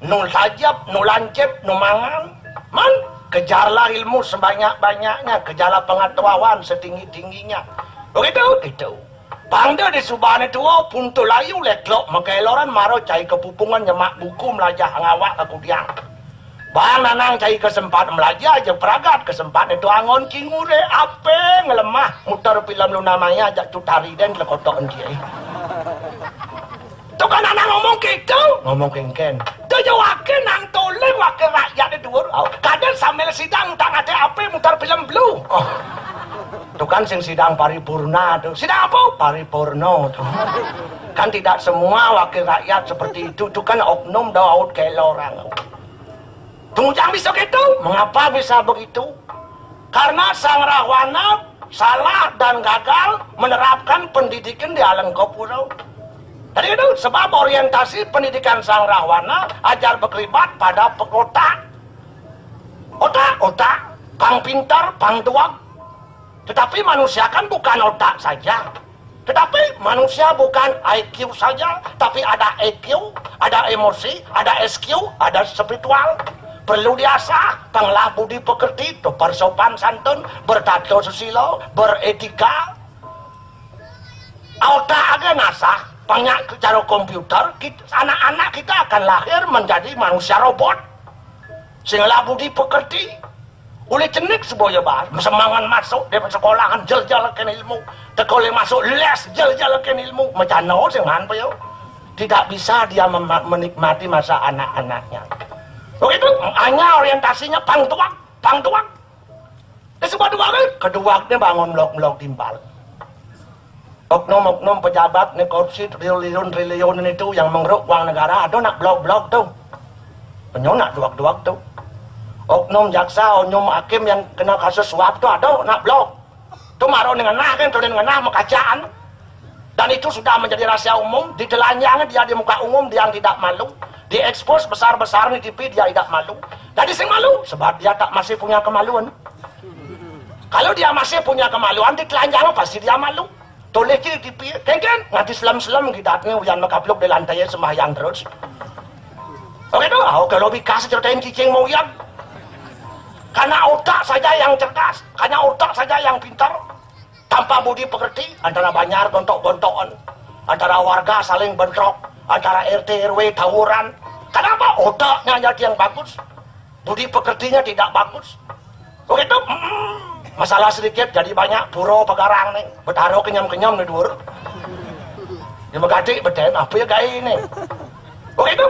Nul sajab, nul lancep, nul mangan. Man, kejarlah ilmu sebanyak-banyaknya, kejarlah pengetahuan setinggi-tingginya. Begitu, gitu. Pangda di subane tua puntu layu leklok makailoran maro cai kepupungan nyemak buku melajah ngawak aku diang. Bang nanang cai kesempatan melajah aja peragat kesempatan itu angon kingure ape ngelemah mutar film lu namanya ajak tutari dan lekotok dia. Tuh kan anak ngomong gitu. Ngomong kengken. Tuh jawake nang toleng wakil rakyat di dhuwur. Kadang sambil sidang tak ada apa mutar film blue. Oh. Tuh kan sing sidang paripurna tuh. Sidang apa? Paripurna tuh. Kan tidak semua wakil rakyat seperti itu. Tuh kan oknum daud kayak orang. Tunggu jangan bisa gitu. Mengapa bisa begitu? Karena sang Rahwana salah dan gagal menerapkan pendidikan di Alengkopuro. Tadi itu sebab orientasi pendidikan sang Rahwana ajar berkelibat pada otak. Otak, kang pintar, pang tuak. Tetapi manusia kan bukan otak saja. Tetapi manusia bukan IQ saja, tapi ada EQ, ada emosi, ada SQ, ada spiritual. Perlu diasah, panglah budi pekerti, bersopan santun, bertato susilo, beretika. Otak agak ngasah. Banyak cara komputer, anak-anak kita akan lahir menjadi manusia robot. Sehingga budi pekerti. Oleh cenik sebuah bahas, semangat masuk di sekolahan jel-jelekan ilmu. Tekole masuk les jel-jelekan ilmu. Macam no sengan pa yo. Tidak bisa dia menikmati masa anak-anaknya. Begitu, hanya orientasinya pang tuak. Sebuah dua keduanya bangun blok-blok timbal. Oknum-oknum pejabat nih korupsi triliun itu yang mengeruk uang negara ada nak blok-blok tuh penyonak duak-duak tuh oknum jaksa, oknum hakim yang kena kasus suap tuh ada nak blok tuh marah dengan nah kan dengan nah makacaan dan itu sudah menjadi rahasia umum ditelanjang dia di muka umum dia yang tidak malu diekspos besar-besar di TV dia tidak malu jadi sing malu sebab dia tak masih punya kemaluan kalau dia masih punya kemaluan ditelanjang pasti dia malu toleh kiri tipi, kan ngati selam-selam gidatnya uyan makaplok di lantai sembahyang terus. Oke tuh, kalau bikas ceritain cicing mau yang Karena otak saja yang cerdas, karena otak saja yang pintar, tanpa budi pekerti, antara banyak gontok-gontokan, antara warga saling bentrok, antara RT RW tawuran. Kenapa? Otaknya jadi yang bagus, budi pekertinya tidak bagus. Begitu, masalah sedikit jadi banyak puro pegarang nih, bertaruh kenyam-kenyam nih dhuwur. Ya megati beden apa ya gaya ini. Begitu,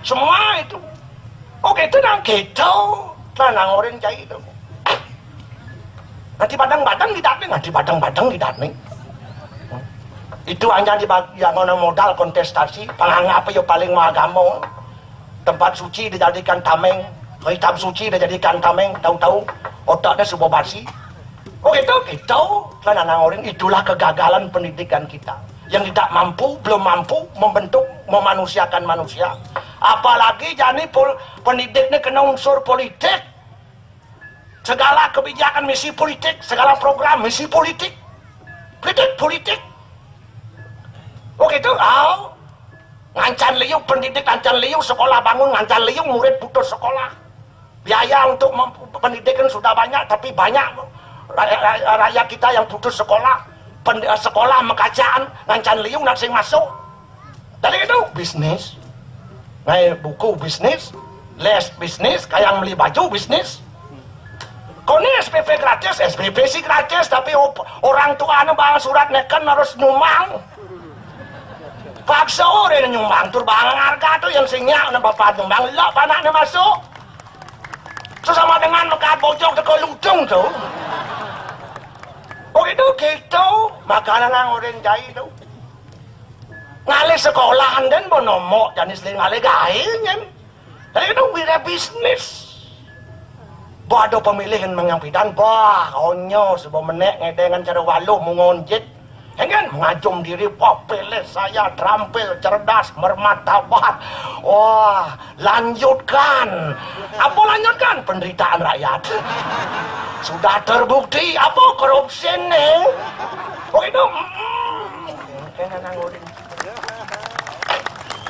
semua itu. Oke itu nang gitu, nang orang cai itu. Nanti padang-padang tidak nih, nanti padang-padang tidak nih. Itu hanya di bagian modal kontestasi, panganggap ya paling agama. Tempat suci dijadikan tameng, kitab suci dijadikan tameng, tahu-tahu otaknya sebuah basi. Gitu, nang orang itulah kegagalan pendidikan kita. Yang tidak mampu, belum mampu membentuk, memanusiakan manusia. Apalagi jadi pendidiknya kena unsur politik. Segala kebijakan misi politik, segala program misi politik. Politik. Gitu, ngancan liu pendidik, ngancan liu sekolah bangun, ngancan liu murid putus sekolah. Biaya untuk pendidikan sudah banyak, tapi banyak rakyat kita yang putus sekolah. Sekolah mekajaan, ngancan liu nak sing masuk. Dari itu bisnis. Buku bisnis, les bisnis, kayak beli baju bisnis. Kau ini SPP gratis, SPP sih gratis, tapi orang tua anu bawa surat neken harus nyumbang. Paksa orang nyumbang, tur bang harga tuh yang sinyak na bapak nyumbang, lah panaknya masuk. Sesama dengan mekat bojong teko lutung tuh. Gitu, makanan orang jahit tuh. Ngalih sekolahan dan bonomok jenis lain ngalih gailnya. Jadi itu wira bisnis. Bah ada pemilihan mengampidan, bah onyo sebuah menek ngedengan cara waluh mengonjit. Kan mengajum diri, pilih saya terampil, cerdas, bermartabat. Wah, lanjutkan. Apa lanjutkan? Penderitaan rakyat. Sudah terbukti apa korupsi nih. Itu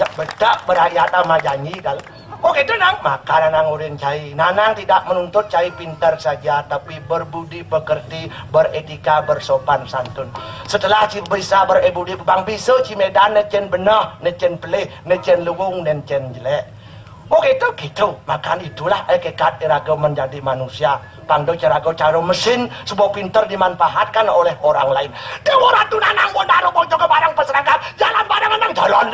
ya bedak berayat sama janji kalau itu nang makanan nang urin cai nanang tidak menuntut cai pintar saja tapi berbudi pekerti beretika bersopan santun setelah bisa berebudi bang bisa cimedan necen benah necen pelih necen luwung necen jelek gitu makan itulah kekat iraga menjadi manusia pando cara mesin sebuah pintar dimanfaatkan oleh orang lain dewa ratu nanang bondaro bojo ke barang peserangkap jalan barang nang jalan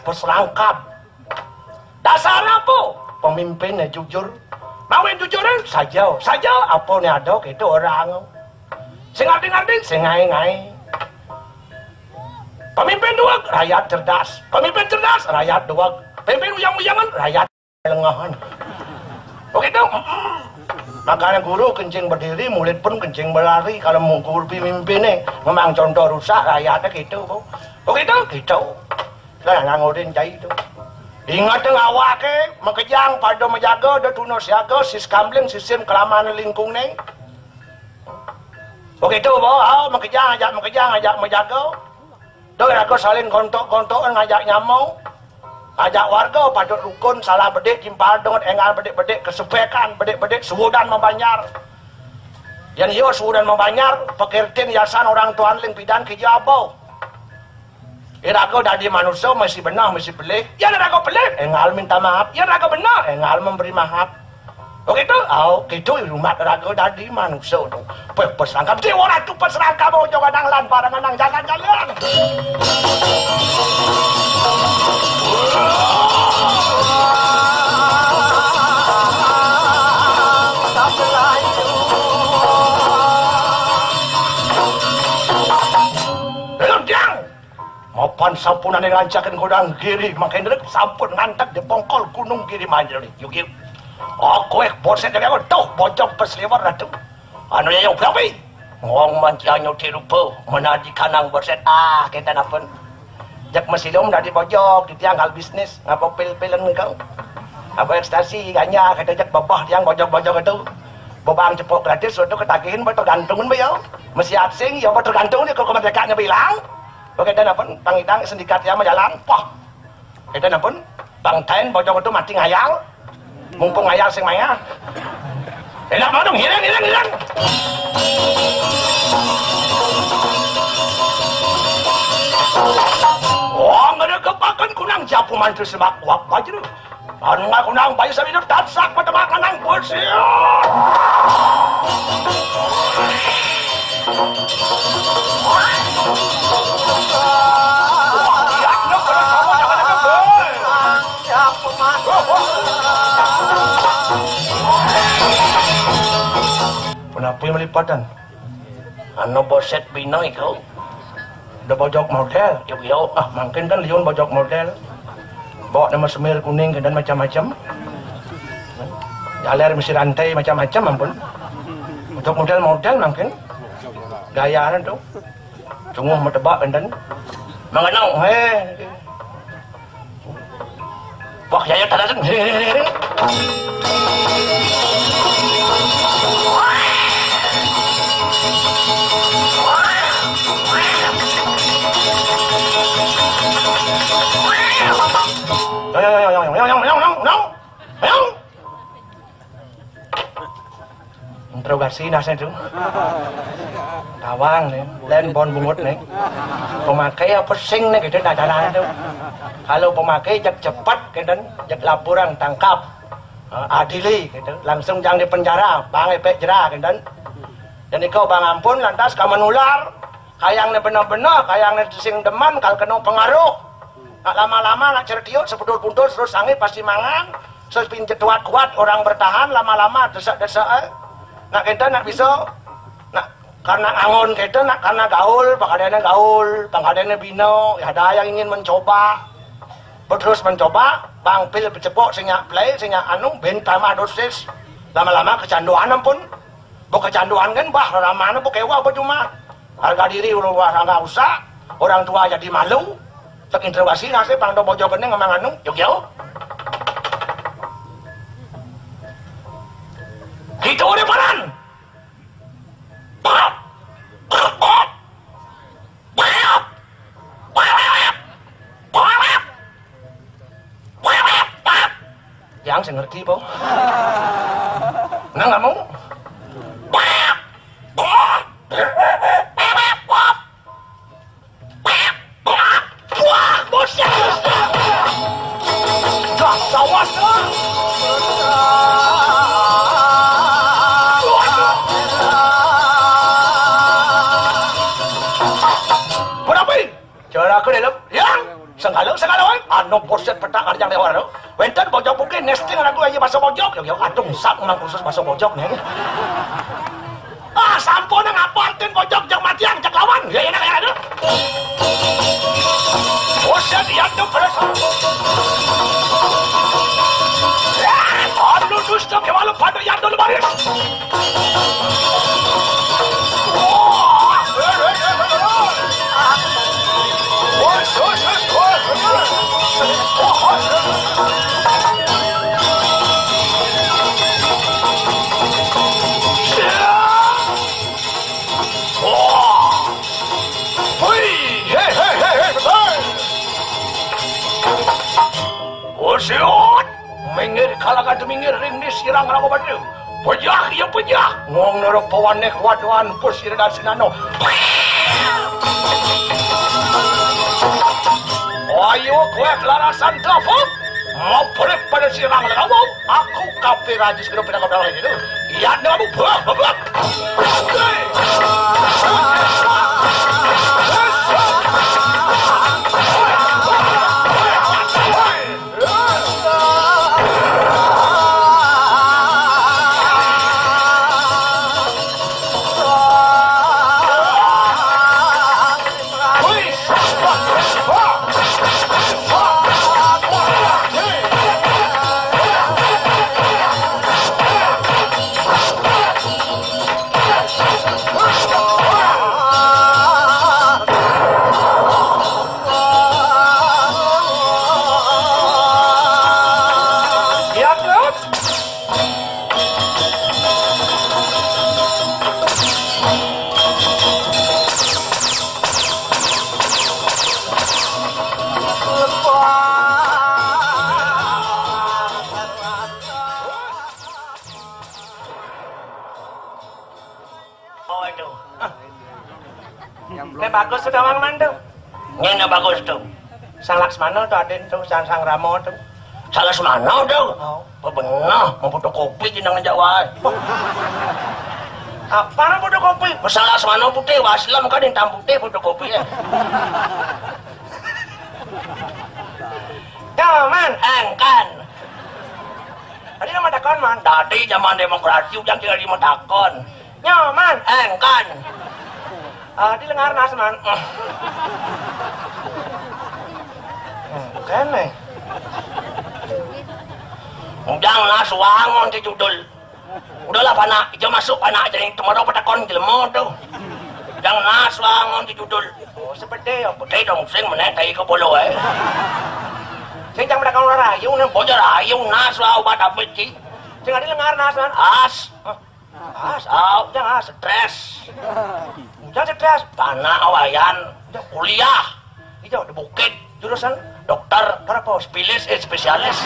Perserangkap dasar apa pemimpinnya jujur mau jujuran saja apa nih ada itu orang sing ngerti sing ngai pemimpin dua rakyat cerdas pemimpin cerdas rakyat dua pemimpin uyang-uyangan rakyat lengahan begitu makanya guru kencing berdiri murid pun kencing berlari kalau mau guru pemimpinnya memang contoh rusak rakyatnya gitu gitu lah ngangorin cai itu. Ingat ngawak ke, makejang pada menjaga, ada tuno siaga, sis kambling, sistem kelamaan lingkung neng. Begitu boh, makejang ajak menjaga. Doi aku saling kontok-kontokan ngajak nyamau. Ajak warga pada rukun salah bedek timpal dengan engal bedek-bedek kesepekan, bedek-bedek suhudan membanyar. Yang iyo suhudan membanyar, pekirtin yasan orang tuan ling pidan kijabau. Irago dari manusia masih benar, masih pelih. Ya irago pelih, engal minta maaf. Ya irago benar, engal memberi maaf. Begitu, gitu rumah irago dari manusia tu. Peserangkap, dia orang tu peserangkap mau jangan nang lan parangan nang jalan-jalan. Mapan sampunan yang lancakan godang kiri makin derek sampun ngantak di pongkol gunung kiri manjir ni. Yuk. Aku boset dari aku tuh bojong perseliwar ratu. Anu yang berapa? Ngong mancanya dirupa menadi kanang boset kita napun. Jak mesilum dari bojok di tiang hal bisnis ngapa pil-pilan kau. Apa ekstasi ganya kata jak babah tiang bojok-bojok itu. Bobang cepok gratis suatu ketagihan betul gantungin bayau. Mesti asing ya betul gantung ni kalau kemerdekaannya bilang. Bagaimana pun pangidang sindikat yang berjalan, wah, kita pun bangtain bojong itu mati ngayal, mumpung ngayal sing maya, enak mau dong hilang. Wah, nggak ada kepakan kunang japu mantu sebab wak baju, anu kunang bayi sabidut tatsak pada makanan bersih. Kenapa yang melipatan? Ano boset binoy kau? Udah bojok model, yo makin kan liun bojok model. Bawa nama semir kuning dan macam-macam. Jalan mesti rantai macam-macam ampun. Untuk model makin gaya tu. Tunggu mau tebak dan mengenang wah jaya tadasan interogasi nasi itu tawang nih lain bon bungut nih pemakai apa sing nih gitu cara itu kalau pemakai cepat gitu jak laporan tangkap adili gitu langsung jangan di penjara bang efek jerah gitu dan kau bang ampun lantas kau menular kayangnya benar-benar kayangnya sing deman kalau kena pengaruh nak lama-lama nak cerdiut sepudul-pudul terus sangit pasti mangan terus pinjet kuat orang bertahan lama-lama desak-desak nak kita nak bisa nak karena angon kita nak karena gaul pangkadanya bino ya ada yang ingin mencoba terus mencoba bang pil cepok sinyak play sinyak anu bentama dosis lama-lama kecanduan pun bukan kecanduan kan bah ramana bukan kewa apa cuma harga diri udah nggak usah orang tua jadi malu tak interogasi nasi bang do bojo gede ngomong anu yuk itu udah paran yang saya ngerti po nggak mau Senggalang anu poset petak arjang lewat anu wenten bojok mungkin nesting aku aja bahasa bojok yo atung sak memang khusus bahasa bojok nih sampun ngapartin bojok jang matian cek lawan ya enak ya aduh poset ya tuh pada anu dusta kewalu pada ya dulu baris Siot, minggir kalangan minggir ring di sirang rawa badu. Pejah ya pejah. Ngong nerok pawanek waduan pusir dan sinano. Ayo kue kelarasan telepon. Mau pergi pada sirang rawa. Aku kafe rajis kena pindah ke itu. Iya dengan buah. bagus sudah Mang Man tuh. Yang bagus tuh. Sang Laksmana tuh Aden tuh, sang Rama tuh. Sang Laksmana tuh. Oh benar, mau fotokopi jenengan Jawa. Apa nang fotokopi? Sang Laksmana putih, waslam kan hitam putih fotokopi ya. Ya Man, engkan. Tadi nama takon Man. Tadi zaman demokrasi ujang tinggal di takon. Nyaman, engkan. Di lengar nas Man. Kene. Ujang nas wangon ti judul. Udahlah pana, ijo masuk pana aja ning tumaro patakon jelema tuh. Ujang nas wangon ti judul. Oh, sepede ya, pede dong sing meneh kai ke bolo ae. Sing jang patakon rayu nang bojo rayu nas wa obat apeci. Sing adi lengar nas Man. As. Jangan stres. Jangan stres. Pana awayan. Kuliah. Itu di Bukit. Jurusan dokter. Apa? Spesialis. Spesialis?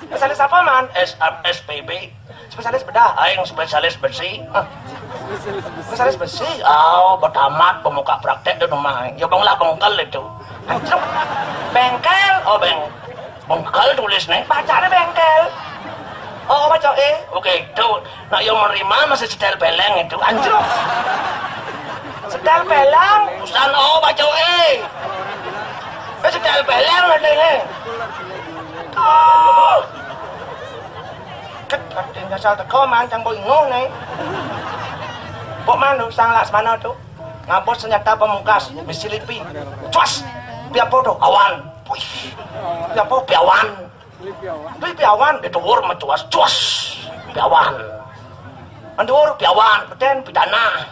Spesialis apa Man? SPB. Spesialis bedah. Yang spesialis bersih. Spesialis bersih. Bertamat pemuka praktek di rumah. Ya bang lah bengkel itu. Bengkel? Bengkel tulis nih. Bacanya bengkel. Oh baca oke itu nak yang menerima masih setel peleng itu anjir setel peleng usan baca setel peleng ada nih keting asal teko Man cang bingung nih kok Man sang Laksmana tuh ngabot senjata pemungkas besi lipi cuas biar podo awan biar podo piawan Dui piawan dhuwur mencuas cuas piawan. Dhuwur piawan peden pidana.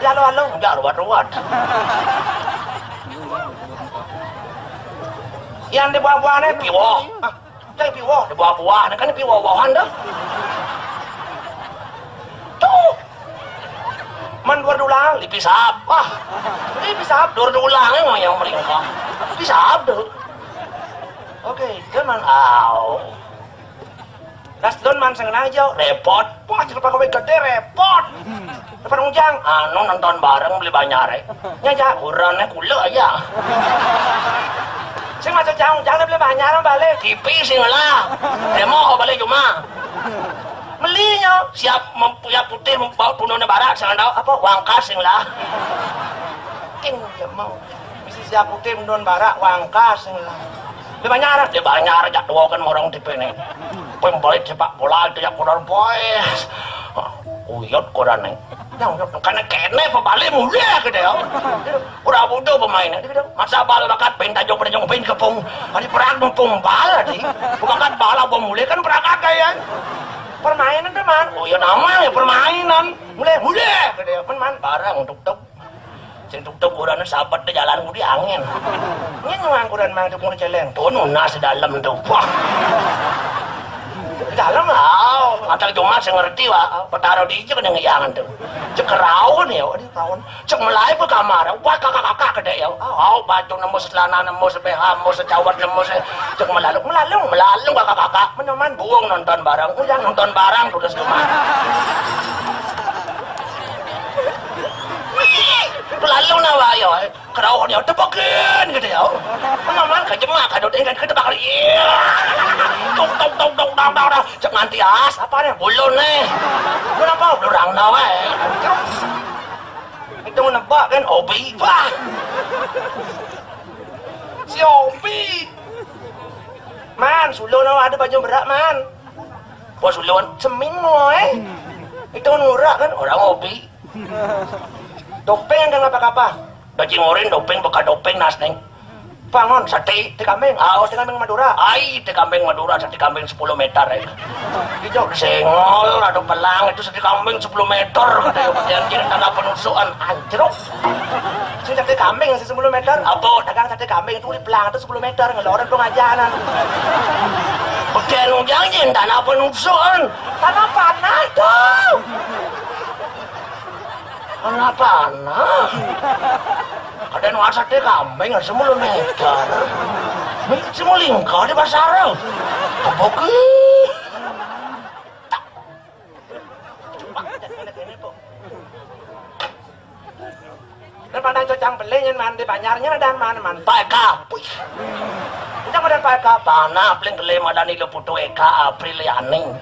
Ya halo enggak ruwat-ruwat. Yang di buah-buahnya piwo. Cai piwo di buah-buah, kan piwo-buahan dah. Tuh. Man dua dulang dipisap. Dipisap dua dulang yang meringkah. Pisap tuh. Oke, Man. Dasdon Man sengaja repot. Wah, cerita kowe gede repot. Depan Ujang, nonton bareng beli banyak Nya ukurannya kula aja. Sing masuk Ujang beli banyak balik. TV sing lah. Demo balik cuma. Belinya siap mempunya putih membawa punone barak sing ada apa wangkas sing lah. King ya mau. Bisa siap putih mendon barak wangkas sing lah. Dia banyak jak dua kan orang tipe nih. Pembalik sepak bola itu jak koran boys. Uyot koran nih. Yang karena kene pembalik mulia gitu ya. Udah bodoh pemainnya. Masa bal bakat pentajong pen kepung. Hari perang numpung bal tadi. Bukan bala bom mulia kan perang kayak. Permainan teman. Oh ya namanya permainan. Mulia gitu ya. Man barang tuk. Sing tuk kurang sahabat di jalan di angin. Ini nyuang kurang mang tuk celeng. Tuh nasi dalam tuh. Wah. Dalam lah. Antar cuma saya ngerti wah. Petaro di itu kan yang ngiangan tuh. Cek raun ya. Cek melai ke kamar. Wah kakak gede ya. Baju nemu selana nemu BH nemu secawat nemu cek melalung kakak. Meneman buang nonton barang. Udah nonton barang tulis cuma. Lalu nawa ya, kerauh dia tebakin gitu ya. Menaman kejemak, kadang dengan ketebak iya. Tung. Cek nganti as, apa nih? Bulun nih. Kenapa? Lurang nawa. Itu menebak kan, Obi. Wah. Si Obi. Man, sulun ada baju berak man. Wah sulun, cemin mo Itu ngurak kan, orang Obi. Dopeng yang apa-apa. Daging orin dopeng bekas dopeng nas neng. Pangon sate di kambing. Di kambing Madura. Di kambing Madura sate kambing 10 meter Hijau sengol ada pelang itu sate kambing 10 meter katanya perjanjian tanda penusukan anjrok. Sing sate kambing 10 meter. Apa dagang sate kambing itu di pelang itu 10 meter ngeloren pengajaran. Perjanjian janjian tanda penusukan. Tanah panah tuh. Kenapa anak? Kadang wasak deh kambing 10 meter. Semua lingkar di pasar. Kepoki. pandang cocang belenya man di banyarnya dan man paeka. Jangan ada paeka pana paling gele madani lo putu eka Apriliani.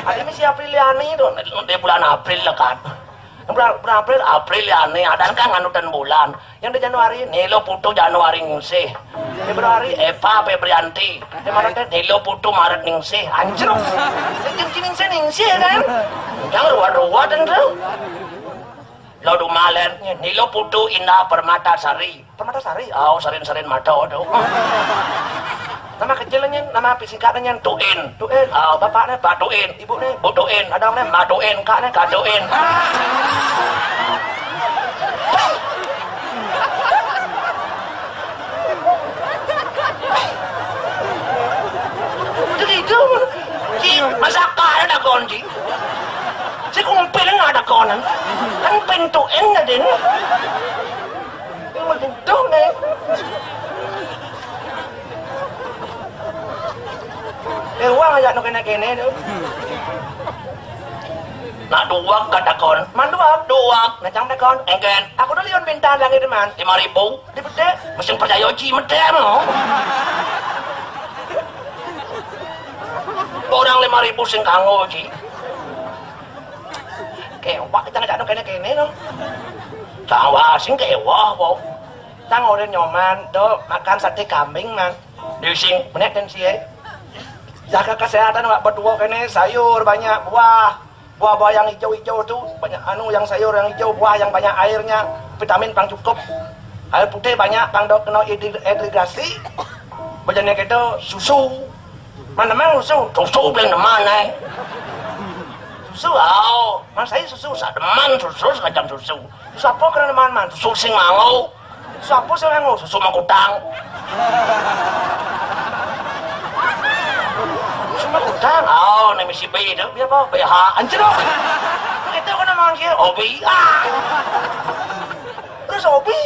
Ada misi Apriliani itu di bulan April lah kan. Bulan Apriliani ada kan nganutan bulan. Yang di Januari Nilo putu Januari ningsih. Februari Eva Febrianti. Di mana teh Nilo putu Maret ningsih. Anjir. Ningsih ningsih kan. Jangan ruwad-ruwad tuh. Lalu Maler Nilo putu Indah Permatasari. Permatasari? Oh, sarin-sarin mata tuh. Nama kecilnya, nama singkatnya Tuin. Tuin. Oh, bapaknya Pak Tuin, ibunya Bu Tuin, adangnya Ma Tuin, kaknya Kak Tuin. Begitu. Masa kaknya ada kunci. Si kumpilnya nggak ada konan. Kan pintuin na din. Yung magdito na eh. Ewa nga no kina-kina no. Naduwag ka dakon. Manduwag, duwag. Nachang dakon. Engken. Ako na liyon bintahan lang ito man. 5,000. Di pwede. Masing percaya G mede mo. Orang 5,000 sing kango G. Kewa kita ngajak no kina-kina no. Cawa sing kewa po. Tango rin nyoman. Do makan sate kambing man. Di sing menek dan siye. Jaga kesehatan Pak berdua kene sayur banyak buah yang hijau-hijau tuh banyak yang sayur yang hijau buah yang banyak airnya vitamin pang cukup air putih banyak pang dok kena irigasi bajannya gitu susu mana mang susu paling deman susu saya susu sademan susu sekacang susu apa karena man susu sing mango susu apa sing mango susu mangkutang cuma utang, nih misi B itu, biar apa? BH, anjir dong. Itu kan namanya kia, Obi, terus Obi,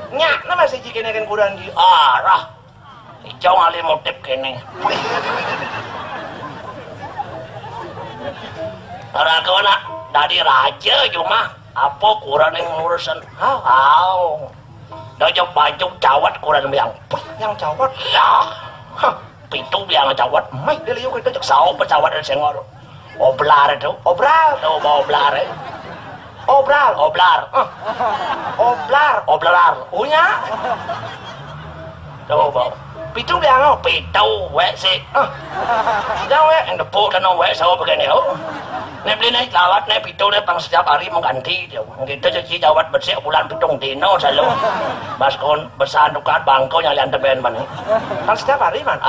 nyak, nama si kene kan kurang di arah, hijau ngalih motif kene. Karena kau nak dari raja cuma, apa kurang yang ngurusan, Dajak baju cawat kurang yang cawat ya pintu biang cawat mai dia liuk itu cak sao pecawat dan sengor oblar itu obral punya tuh bau pintu biang pintu wek sih jangan wek yang depo dan wek sao begini nek beli naik lawat nek pintu nek pang setiap hari mengganti dia gitu jadi jawat bersih bulan pitung dino selalu baskon bersandukan bangko nyalian teben mana kan setiap hari man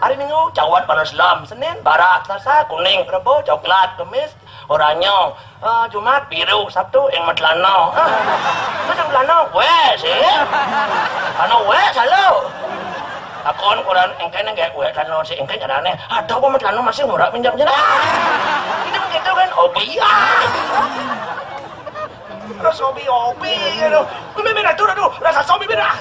hari minggu jawat pada Islam Senin barat Selasa kuning Rebo coklat Kamis oranye Jumat biru Sabtu yang metlano macam metlano weh sih ano weh selalu akon kurang engken enggak gue kan si engken carane ada apa metlano masih murah pinjamnya itu begitu kan Obi terus Obi gitu merah tuh rasa zombie merah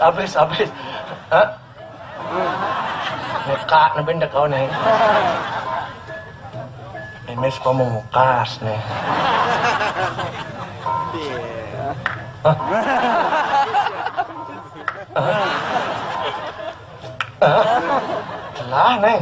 Habis. Hah? Muka nabenda kau nih. Emes pamungkas nih. Lah nih.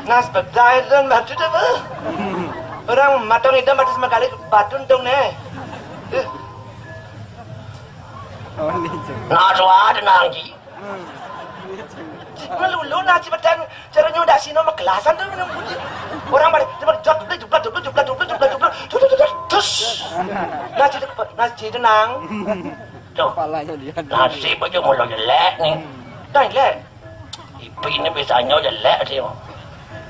Nas bedai dan batu apa? Orang matang itu mati sekali batu dong nih. Oh ini ceng. Nas ada nangji. Ini ceng. Melulu nasi bedan cara nyudak sino kelasan tuh minum putih. Orang pada cuma jumlah terus. Nasi tenang. Tuh. Kepalanya dia. Nasi baju mulu jelek nih. Dah jelek. Ipi ini biasanya jelek sih.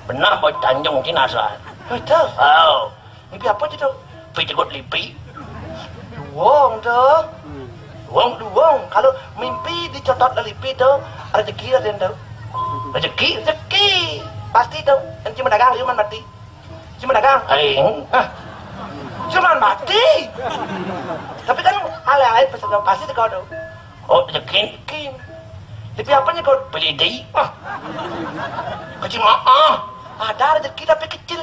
Benar buat Tanjung di nasa. Betul. Oh. Ipi apa tu? Ipi cikut lipi. Luang tu. Luang. Kalau mimpi dicotot lipi tu, rezeki ada tu. Rezeki. Pasti tu. Yang cuma dagang cuma mati. Cuma dagang. Cuma mati. Tapi kan alai pasti kau tu. Oh, rezeki. Tapi apanya kau beli di? Kecil ada rezeki tapi kecil.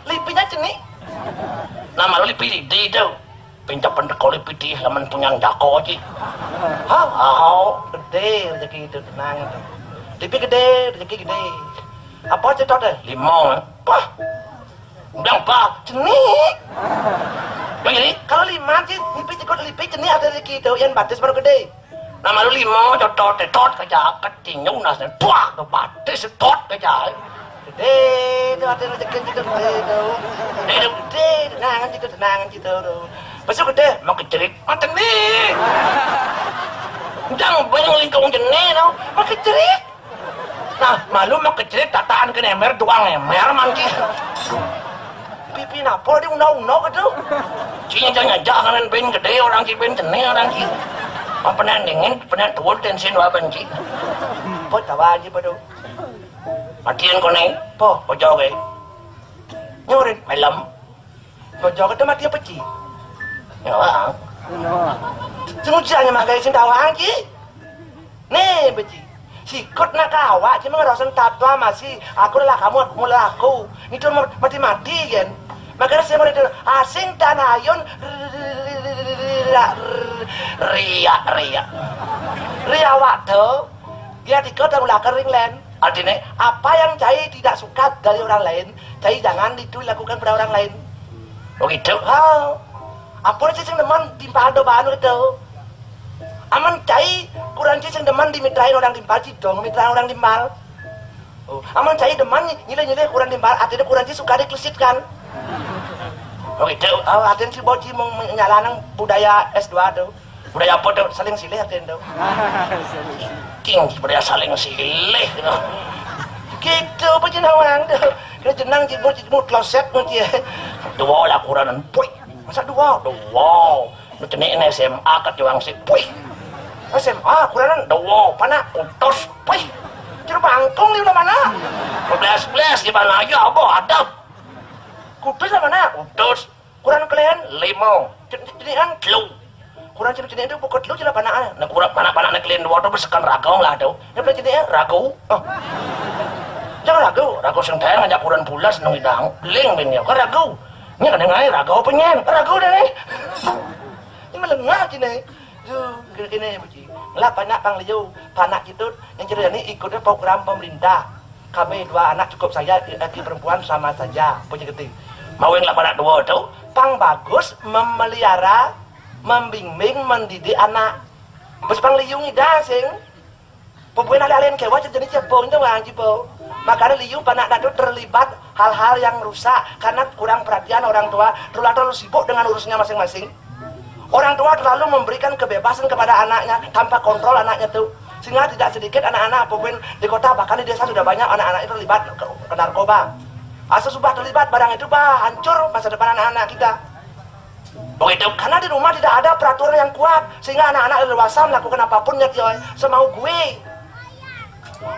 Lipinya jenis. Nama lu lipi di tu. Pinjam pendekau lipi di laman punya dako je. Gede rezeki itu tenang tu. Lipi gede, rezeki gede. Apa cerita tu? Limau. Pah. Bilang apa? Jenis. Begini, kalau lima sih lipi cikut lipi jenis ada rezeki itu yang batis baru gede. Nama lu lima tot kerja ketinyung nasnya tuah ke batis tot kerja gede tu ada rezeki itu gede tenangan gitu besok gede mau kecerit macam ni jangan banyak lingkung jenis tau mau kecerit nah malu mau kecerit tataan ke emer doang emer mangki pipi napa dia unau gitu cinya jangan ben gede orang cipin jenis orang cipin pernah dingin, pernah turun tensin apa benci. Po tawa aja pada. Matian kau ni, po jauh ke? Nyorin malam. Po jauh ke tu mati apa ci? Nyawa. Semuanya makai sendawa aja. Nih beci. Sikut nak awak cuma ngerasain tatwa masih. Aku lah kamu, aku lah aku. Itu mati kan. Makanya saya mau asing tanah ayun ria waktu dia dikotong ulah kering len artinya apa yang cai tidak suka dari orang lain cai jangan itu dilakukan pada orang lain begitu apa sih yang demen timpal dobaan itu aman cai kurang sih yang demen dimitrain orang timpal sih dong mitrain orang timpal aman cai demen nyile kurang timpal artinya kurang sih suka diklisitkan begitu artinya si boci menyalakan budaya S2 tuh budaya apa tuh saling silih artinya tuh king budaya saling silih gitu apa jenawang tuh kena jenang cimut kloset nanti dua lah kuranan puy masa dua lu cenik ini SMA kat juang si puy SMA kuranan dua pana utos puy cuma bangkong di mana 11 di mana aja apa ada kudus lah mana? Kudus. Kurang kalian 5. Cenian telu. Kurang cenian itu bukan telu jelas panah. Nah kurang panah-panah kalian dua tu bersekan ragu lah tu. Yang paling cenian ragu. Jangan ragu senteng ngajak kurang pulas nung idang. Ling binyo. Kan ragu. Ini kadang ngai ragu penyen. Ragu dah ni. Ini melengah cini. Gini buci. Lah panak pang liu, panak itu yang ceria ni ikutnya program pemerintah. Kami dua anak cukup saya laki perempuan sama saja punya keting. Mau yang pada dua tu, pang bagus memelihara, membimbing, mendidik anak. Bos pang liung ni dah sing. Pembuat alih-alih kewa jenis siapa itu ngaji po. Makanya liung panak tu terlibat hal-hal yang rusak karena kurang perhatian orang tua, terlalu sibuk dengan urusnya masing-masing. Orang tua terlalu memberikan kebebasan kepada anaknya tanpa kontrol anaknya tu. Sehingga tidak sedikit anak-anak pemimpin di kota bahkan di desa sudah banyak anak-anak itu terlibat ke narkoba. Asal sudah terlibat barang itu hancur masa depan anak-anak kita. Begitu karena di rumah tidak ada peraturan yang kuat sehingga anak-anak dewasa melakukan apapun yang semau gue.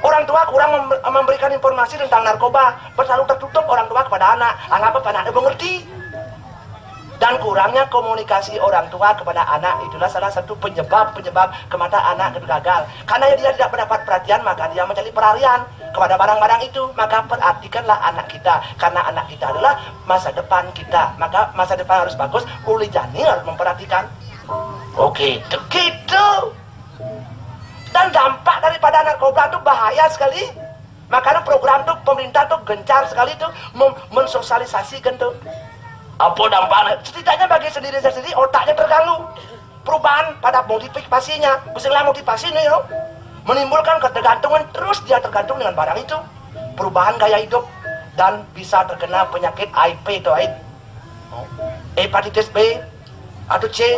Orang tua kurang memberikan informasi tentang narkoba, selalu tertutup orang tua kepada anak. Anak anaknya mengerti. Dan kurangnya komunikasi orang tua kepada anak itulah salah satu penyebab kemana anak itu gagal. Karena dia tidak mendapat perhatian maka dia mencari pelarian kepada barang-barang itu. Maka perhatikanlah anak kita karena anak kita adalah masa depan kita. Maka masa depan harus bagus. Uli Jani harus memperhatikan. Oke, gitu. Dan dampak daripada narkoba itu bahaya sekali. Makanya program tuh pemerintah tuh gencar sekali tuh mensosialisasikan tuh. Apa dampaknya? Setidaknya bagi sendiri otaknya terganggu. Perubahan pada motivasinya, misalnya motivasi nih yo, menimbulkan ketergantungan, terus dia tergantung dengan barang itu. Perubahan gaya hidup dan bisa terkena penyakit HIV atau AIDS, hepatitis B atau C,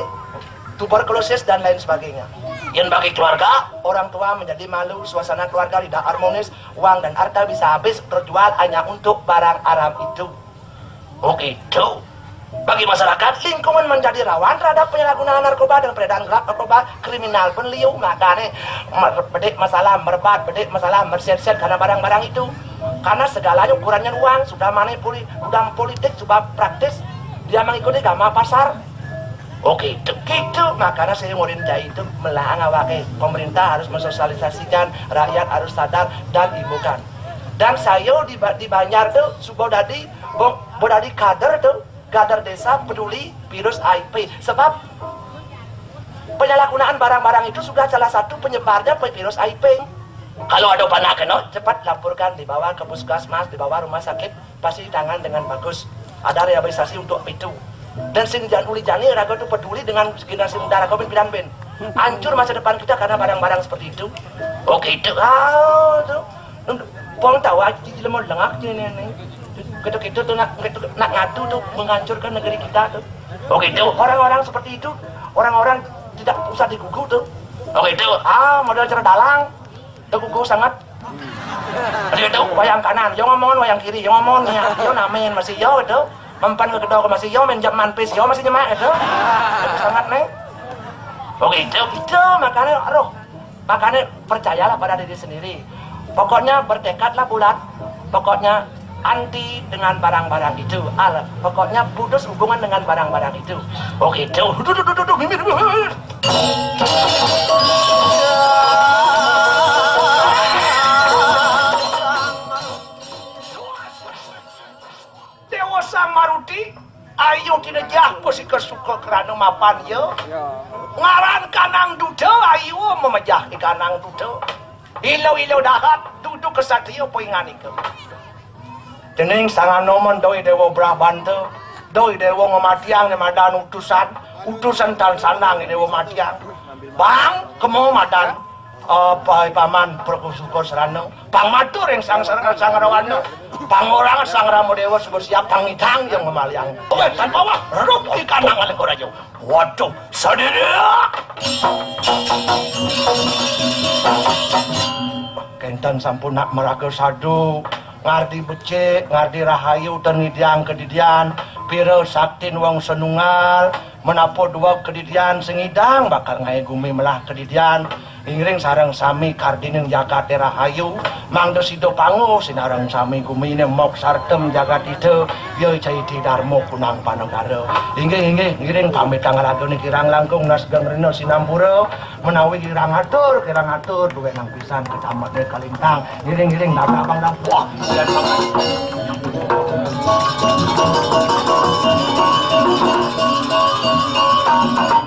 tuberkulosis dan lain sebagainya. Yang bagi keluarga, orang tua menjadi malu, suasana keluarga tidak harmonis, uang dan harta bisa habis terjual hanya untuk barang haram itu. Oke, itu. Bagi masyarakat, lingkungan menjadi rawan terhadap penyalahgunaan narkoba dan peredaran gelap narkoba, kriminal pun liu, makanya bedek masalah merebat, bedek masalah merset-set karena barang-barang itu. Karena segalanya ukurannya uang, sudah politik, sudah praktis, dia mengikuti gama pasar. Oke, gitu. Makanya saya muridnya itu melarang awake. Pemerintah harus mensosialisasikan, rakyat harus sadar dan ibukan. Dan saya di Banjar tuh, bodadi kader tuh, kader desa peduli virus HIV. Sebab penyalahgunaan barang-barang itu sudah salah satu penyebarnya virus HIV. Kalau ada panah kena, cepat laporkan, dibawa ke puskesmas, dibawa rumah sakit, pasti tangan dengan bagus. Ada rehabilitasi untuk itu. Dan sinjan uli jani raga itu peduli dengan generasi muda raga bin ben. Hancur masa depan kita karena barang-barang seperti itu. Oke itu, tuh. Pong tahu aja di lemah lengak nih. Gitu tuh nak ngadu tuh menghancurkan negeri kita tuh. Oke itu, orang-orang seperti itu, orang-orang tidak usah digugu tuh. Oke itu, model cerdalang. Tegugu sangat. Dia tahu wayang kanan, yo ngomong wayang kiri, yo ngomong yo namen masih yo itu. Mempan ke kedua masih yo main jam manpis, yo masih nyemak itu. Itu sangat nih. Oke itu makanya percayalah pada diri sendiri. Pokoknya bertekadlah bulat. Pokoknya anti dengan barang-barang itu. Pokoknya putus hubungan dengan barang-barang itu. Oke itu. Mimir. Maruti, ayo tidak jahpo si kesuka kerana mapan yo. Ngaran kanang duda, ayo memejah di kanang duda. Ilo dahat, duduk kesatria poingan itu. Tening sangan nomen doi dewa Brabante, doi dewa ngematiang nemadan utusan tan sanang dewa matiang. Bang, kemo madan, paman perkusuko serano, pang matur yang sang rawan. Pangorangan sang Ramo Dewa sudah siap pangitang yang memaliang. Tanpa wah, rup ikan nangan korajo. Waduh, sadiri. Kentan sampun nak meraga sadu, ngardi becik, ngardi rahayu ternidiang kedidian, pira saktin wong senungal, menapo dua kedidian sengidang bakal ngai gumi melah kedidian. Ingring sarang sami kardinin jagat rahayu, mangdo sido pangu sinarang sami gumine mok sartem jagat itu, yo cai di darmo kunang panegara. Ingring pamit tangan agone kirang langkung nas gangrino sinampura, menawi kirang atur duwe nang pisan kecamatan Kalintang. Ingring abang dah wah. Dan